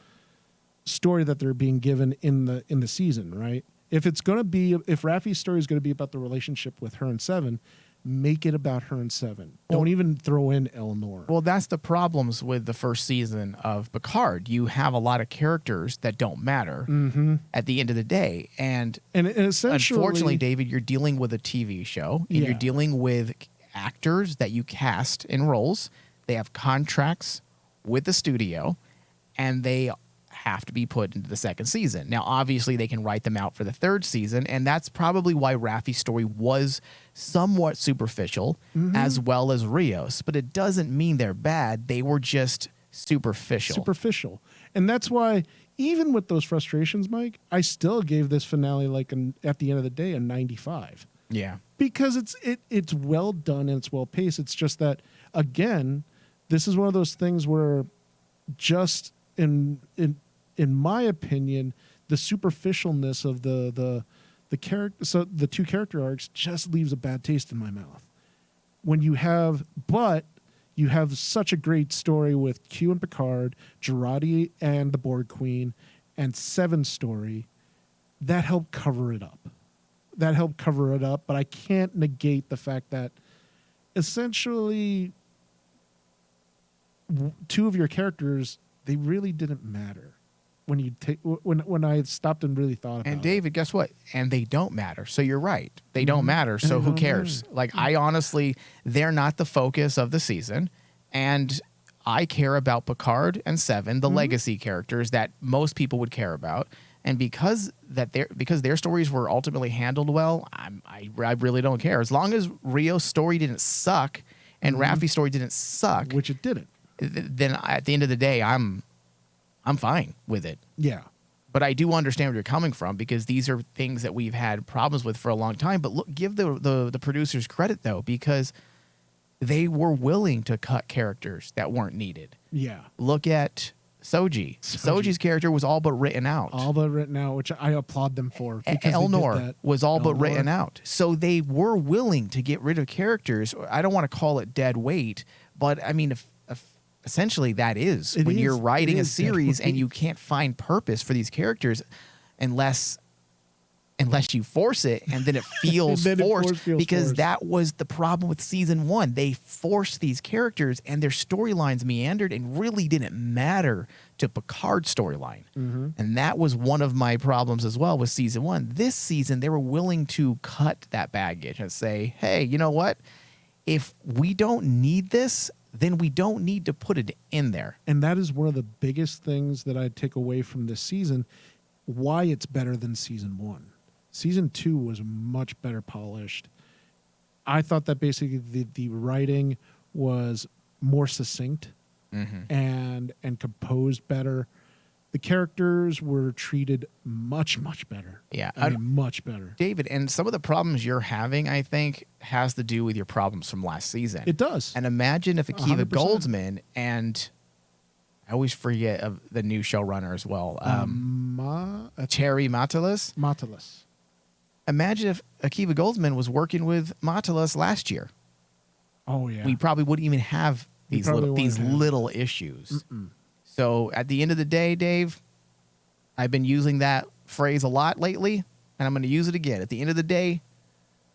story that they're being given in the season, right? If Raffi's story is going to be about the relationship with her and Seven, make it about her and Seven. Don't even throw in Eleanor. Well, that's the problems with the first season of Picard. You have a lot of characters that don't matter at the end of the day. And essentially, unfortunately, David, you're dealing with a TV show. And you're dealing with actors that you cast in roles. They have contracts with the studio, and they have to be put into the second season. Now, obviously, they can write them out for the third season, and that's probably why Raffi's story was somewhat superficial, as well as Rios. But it doesn't mean they're bad. They were just superficial. And that's why, even with those frustrations, Mike, I still gave this finale, at the end of the day, a 95. Yeah. Because it's well done and it's well paced. It's just that, again, this is one of those things where just in my opinion, the superficialness of the character, so the two character arcs, just leaves a bad taste in my mouth. But you have such a great story with Q and Picard, Girardi and the Borg Queen, and Seven's story that helped cover it up. But I can't negate the fact that essentially two of your characters, they really didn't matter when I stopped and really thought about it. And David, guess what? And they don't matter. So you're right. They don't matter. So who cares? I honestly, they're not the focus of the season. And I care about Picard and Seven, the legacy characters that most people would care about. And because their stories were ultimately handled well, I really don't care. As long as Rio's story didn't suck and Raffi's story didn't suck, which it didn't, then at the end of the day, I'm fine with it. Yeah. But I do understand where you're coming from, because these are things that we've had problems with for a long time. But look, give the producers credit, though, because they were willing to cut characters that weren't needed. Yeah. Look at Soji. Soji's character was all but written out. Which I applaud them for. Elnor was all but written out. So they were willing to get rid of characters. I don't want to call it dead weight, but I mean, essentially that is when you're writing a series and you can't find purpose for these characters unless you force it, and then it feels forced, because that was the problem with season 1. They forced these characters and their storylines meandered and really didn't matter to Picard's storyline. And that was one of my problems as well with season 1. This season, they were willing to cut that baggage and say, hey, you know what? If we don't need this, then we don't need to put it in there. And that is one of the biggest things that I take away from this season, why it's better than season 1. Season 2 was much better polished. I thought that basically the writing was more succinct and composed better. The characters were treated much, much better. Yeah. Much better. David, and some of the problems you're having, I think, has to do with your problems from last season. It does. And imagine if Akiva 100%. Goldsman and I always forget of the new showrunner as well, Terry Matalas. Imagine if Akiva Goldsman was working with Matalas last year. Oh, yeah. We probably wouldn't even have these little issues. So at the end of the day, Dave, I've been using that phrase a lot lately, and I'm going to use it again. At the end of the day,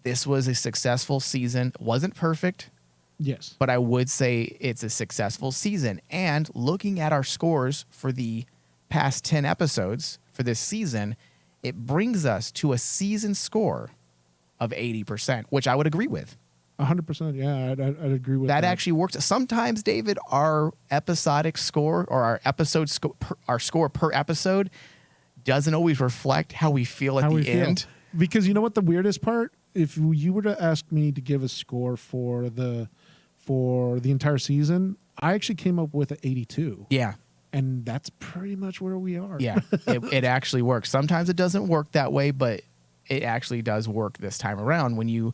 this was a successful season. It wasn't perfect. Yes. But I would say it's a successful season. And looking at our scores for the past 10 episodes for this season, it brings us to a season score of 80%, which I would agree with. 100%. Yeah, I'd agree with that. That actually works. Sometimes, David, our episodic score or our episode our score per episode doesn't always reflect how we feel at the end. Because you know what the weirdest part? If you were to ask me to give a score for the entire season, I actually came up with an 82. Yeah. And that's pretty much where we are. Yeah, it actually works. Sometimes it doesn't work that way, but it actually does work this time around. When you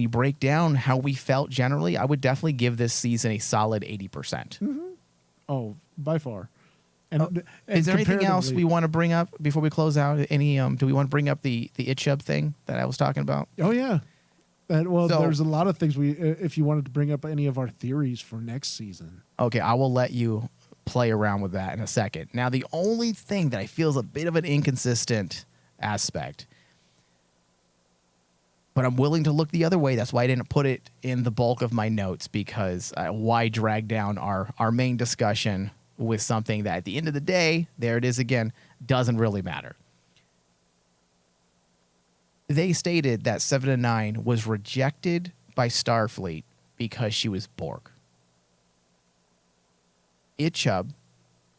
break down how we felt generally, I would definitely give this season a solid 80%. Oh, by far. Is there anything else we want to bring up before we close out? Do we want to bring up the itchub thing that I was talking about? Oh, yeah. There's a lot of things if you wanted to bring up any of our theories for next season. Okay, I will let you play around with that in a second. Now, the only thing that I feel is a bit of an inconsistent aspect, but I'm willing to look the other way. That's why I didn't put it in the bulk of my notes, because why drag down our main discussion with something that at the end of the day, there it is again, doesn't really matter. They stated that 7 of 9 was rejected by Starfleet because she was Borg. Ichub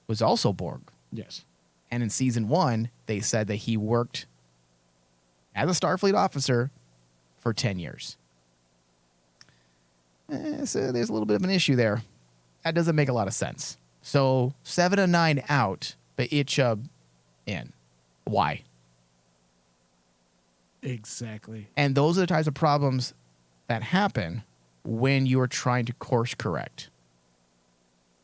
was also Borg. Yes. And in season 1, they said that he worked as a Starfleet officer for 10 years. So there's a little bit of an issue there. That doesn't make a lot of sense. So 7 of 9 out, but Ichub in. Why? Exactly. And those are the types of problems that happen when you are trying to course correct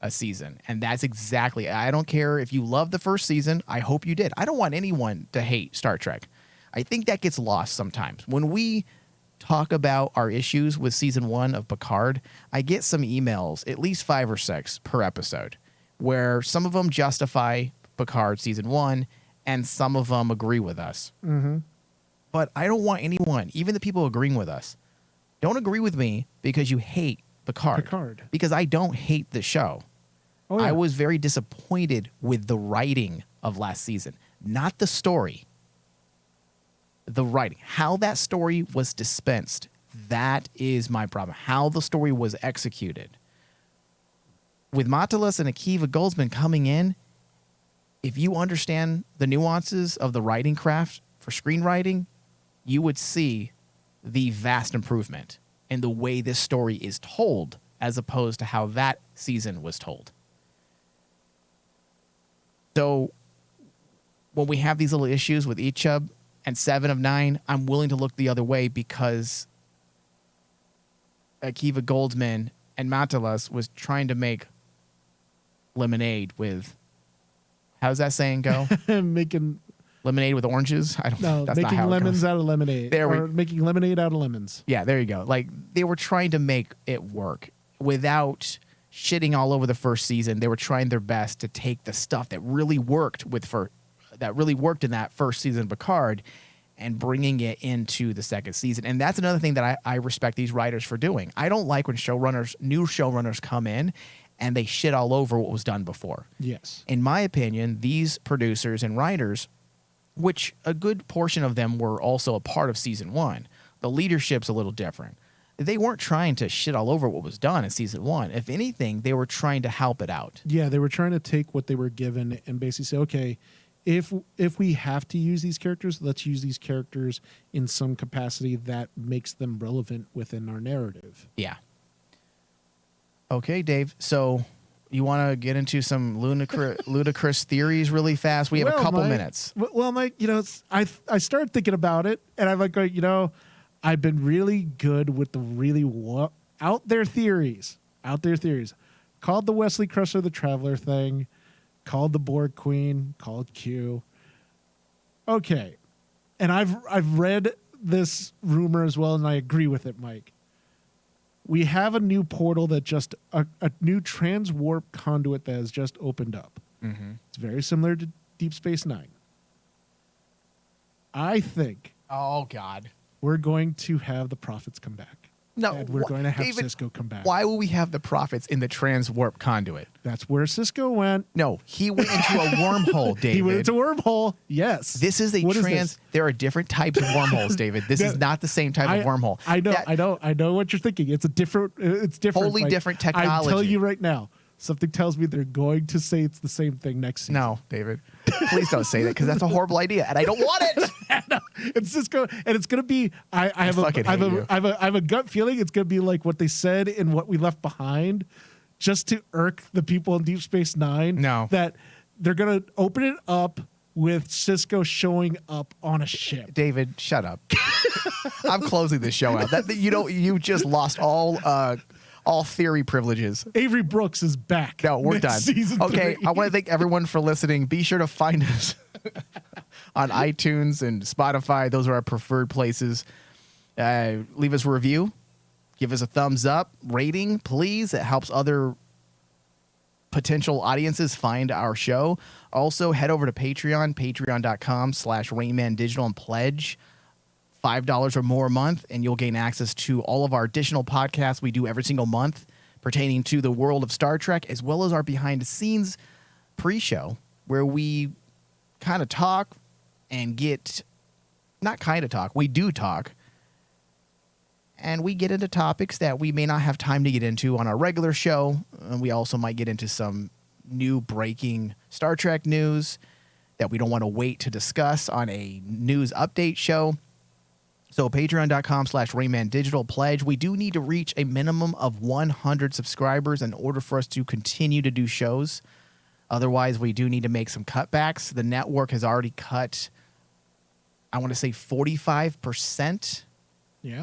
a season. And that's exactly, I don't care if you love the first season. I hope you did. I don't want anyone to hate Star Trek. I think that gets lost sometimes. When we talk about our issues with season 1 of Picard, I get some emails, at least 5 or 6 per episode, where some of them justify Picard season 1 and some of them agree with us. Mm-hmm. But I don't want anyone, even the people agreeing with us, don't agree with me because you hate Picard. Because I don't hate the show. Oh, yeah. I was very disappointed with the writing of last season, not the story. The writing, how that story was dispensed, that is my problem. How the story was executed. With Matalas and Akiva Goldsman coming in, if you understand the nuances of the writing craft for screenwriting, you would see the vast improvement in the way this story is told as opposed to how that season was told. So when we have these little issues with Ichub and 7 of 9, I'm willing to look the other way because Akiva Goldsman and Matalas was trying to make lemonade with, how's that saying go? Making lemonade with oranges? I don't know. That's making not how lemons it goes. out of lemonade. Making lemonade out of lemons. Yeah, there you go. Like, they were trying to make it work without shitting all over the first season. They were trying their best to take the stuff that really worked in that first season of Picard and bringing it into the second season. And that's another thing that I respect these writers for doing. I don't like when new showrunners come in and they shit all over what was done before. Yes. In my opinion, these producers and writers, which a good portion of them were also a part of season 1, the leadership's a little different. They weren't trying to shit all over what was done in season 1. If anything, they were trying to help it out. Yeah, they were trying to take what they were given and basically say, okay, if we have to use these characters, let's use these characters in some capacity that makes them relevant within our narrative. Yeah. Okay, Dave. So you want to get into some ludicrous theories really fast? We have a couple minutes. Well, Mike, I started thinking about it, and I'm like, I've been really good with the really out there theories. Called the Wesley Crusher the Traveler thing, called the Borg Queen, called Q. Okay. And I've read this rumor as well, and I agree with it, Mike. We have a new portal that just a new transwarp conduit that has just opened up. Mm-hmm. It's very similar to Deep Space Nine. I think Oh, God. we're going to have the Prophets come back. No, And we're going to have David, Cisco come back. Why will we have the Prophets in the transwarp conduit? That's where Cisco went. No, he went into a wormhole, David. He went into a wormhole. Yes. This is a What is trans. this? There are different types of wormholes, David. This is not the same type of wormhole. I know. That- I know what you're thinking. It's different. Totally Mike. different I'm technology. telling you right now. Something tells me they're going to say it's the same thing next season. No, David. Please don't say that because that's a horrible idea, and I don't want it. It's Cisco, and it's gonna be. I have a gut feeling it's gonna be like what they said in What We Left Behind, just to irk the people in Deep Space Nine. No. That they're gonna open it up with Cisco showing up on a ship. David, shut up. I'm closing this show out. You just lost all theory privileges. Avery Brooks is back. No, we're done. Season Okay, 3. I want to thank everyone for listening. Be sure to find us on iTunes and Spotify. Those are our preferred places. Leave us a review. Give us a thumbs up. Rating, please. It helps other potential audiences find our show. Also, head over to Patreon, patreon.com/RainmanDigital, and pledge $5 or more a month, and you'll gain access to all of our additional podcasts we do every single month pertaining to the world of Star Trek, as well as our behind-the-scenes pre-show, where we kind of talk and get... Not kind of talk. We do talk. And we get into topics that we may not have time to get into on our regular show. And we also might get into some new breaking Star Trek news that we don't want to wait to discuss on a news update show. So patreon.com/RainmanDigital pledge. We do need to reach a minimum of 100 subscribers in order for us to continue to do shows. Otherwise, we do need to make some cutbacks. The network has already cut, I want to say 45%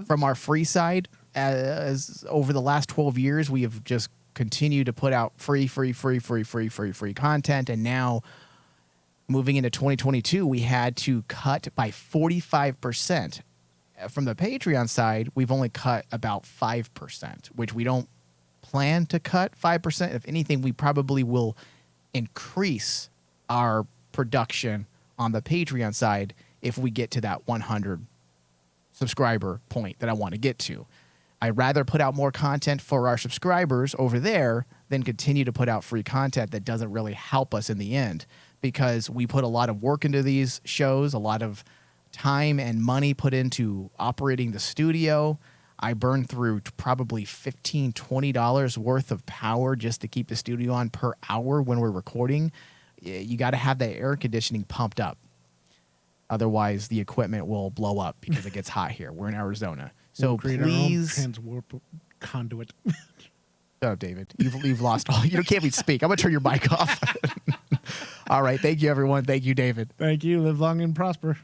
from our free side. As over the last 12 years, we have just continued to put out free content. And now moving into 2022, we had to cut by 45%. From the Patreon side, we've only cut about 5%, which we don't plan to cut 5%. If anything, we probably will increase our production on the Patreon side if we get to that 100 subscriber point that I want to get to. I'd rather put out more content for our subscribers over there than continue to put out free content that doesn't really help us in the end, because we put a lot of work into these shows, a lot of time and money put into operating the studio. I burn through probably $15, $20 worth of power just to keep the studio on per hour when we're recording. You got to have that air conditioning pumped up. Otherwise, the equipment will blow up because it gets hot here. We're in Arizona. So We'll create please... our own transwarp conduit. Shut up, David. You've lost all... You can't even speak. I'm going to turn your mic off. All right. Thank you, everyone. Thank you, David. Thank you. Live long and prosper.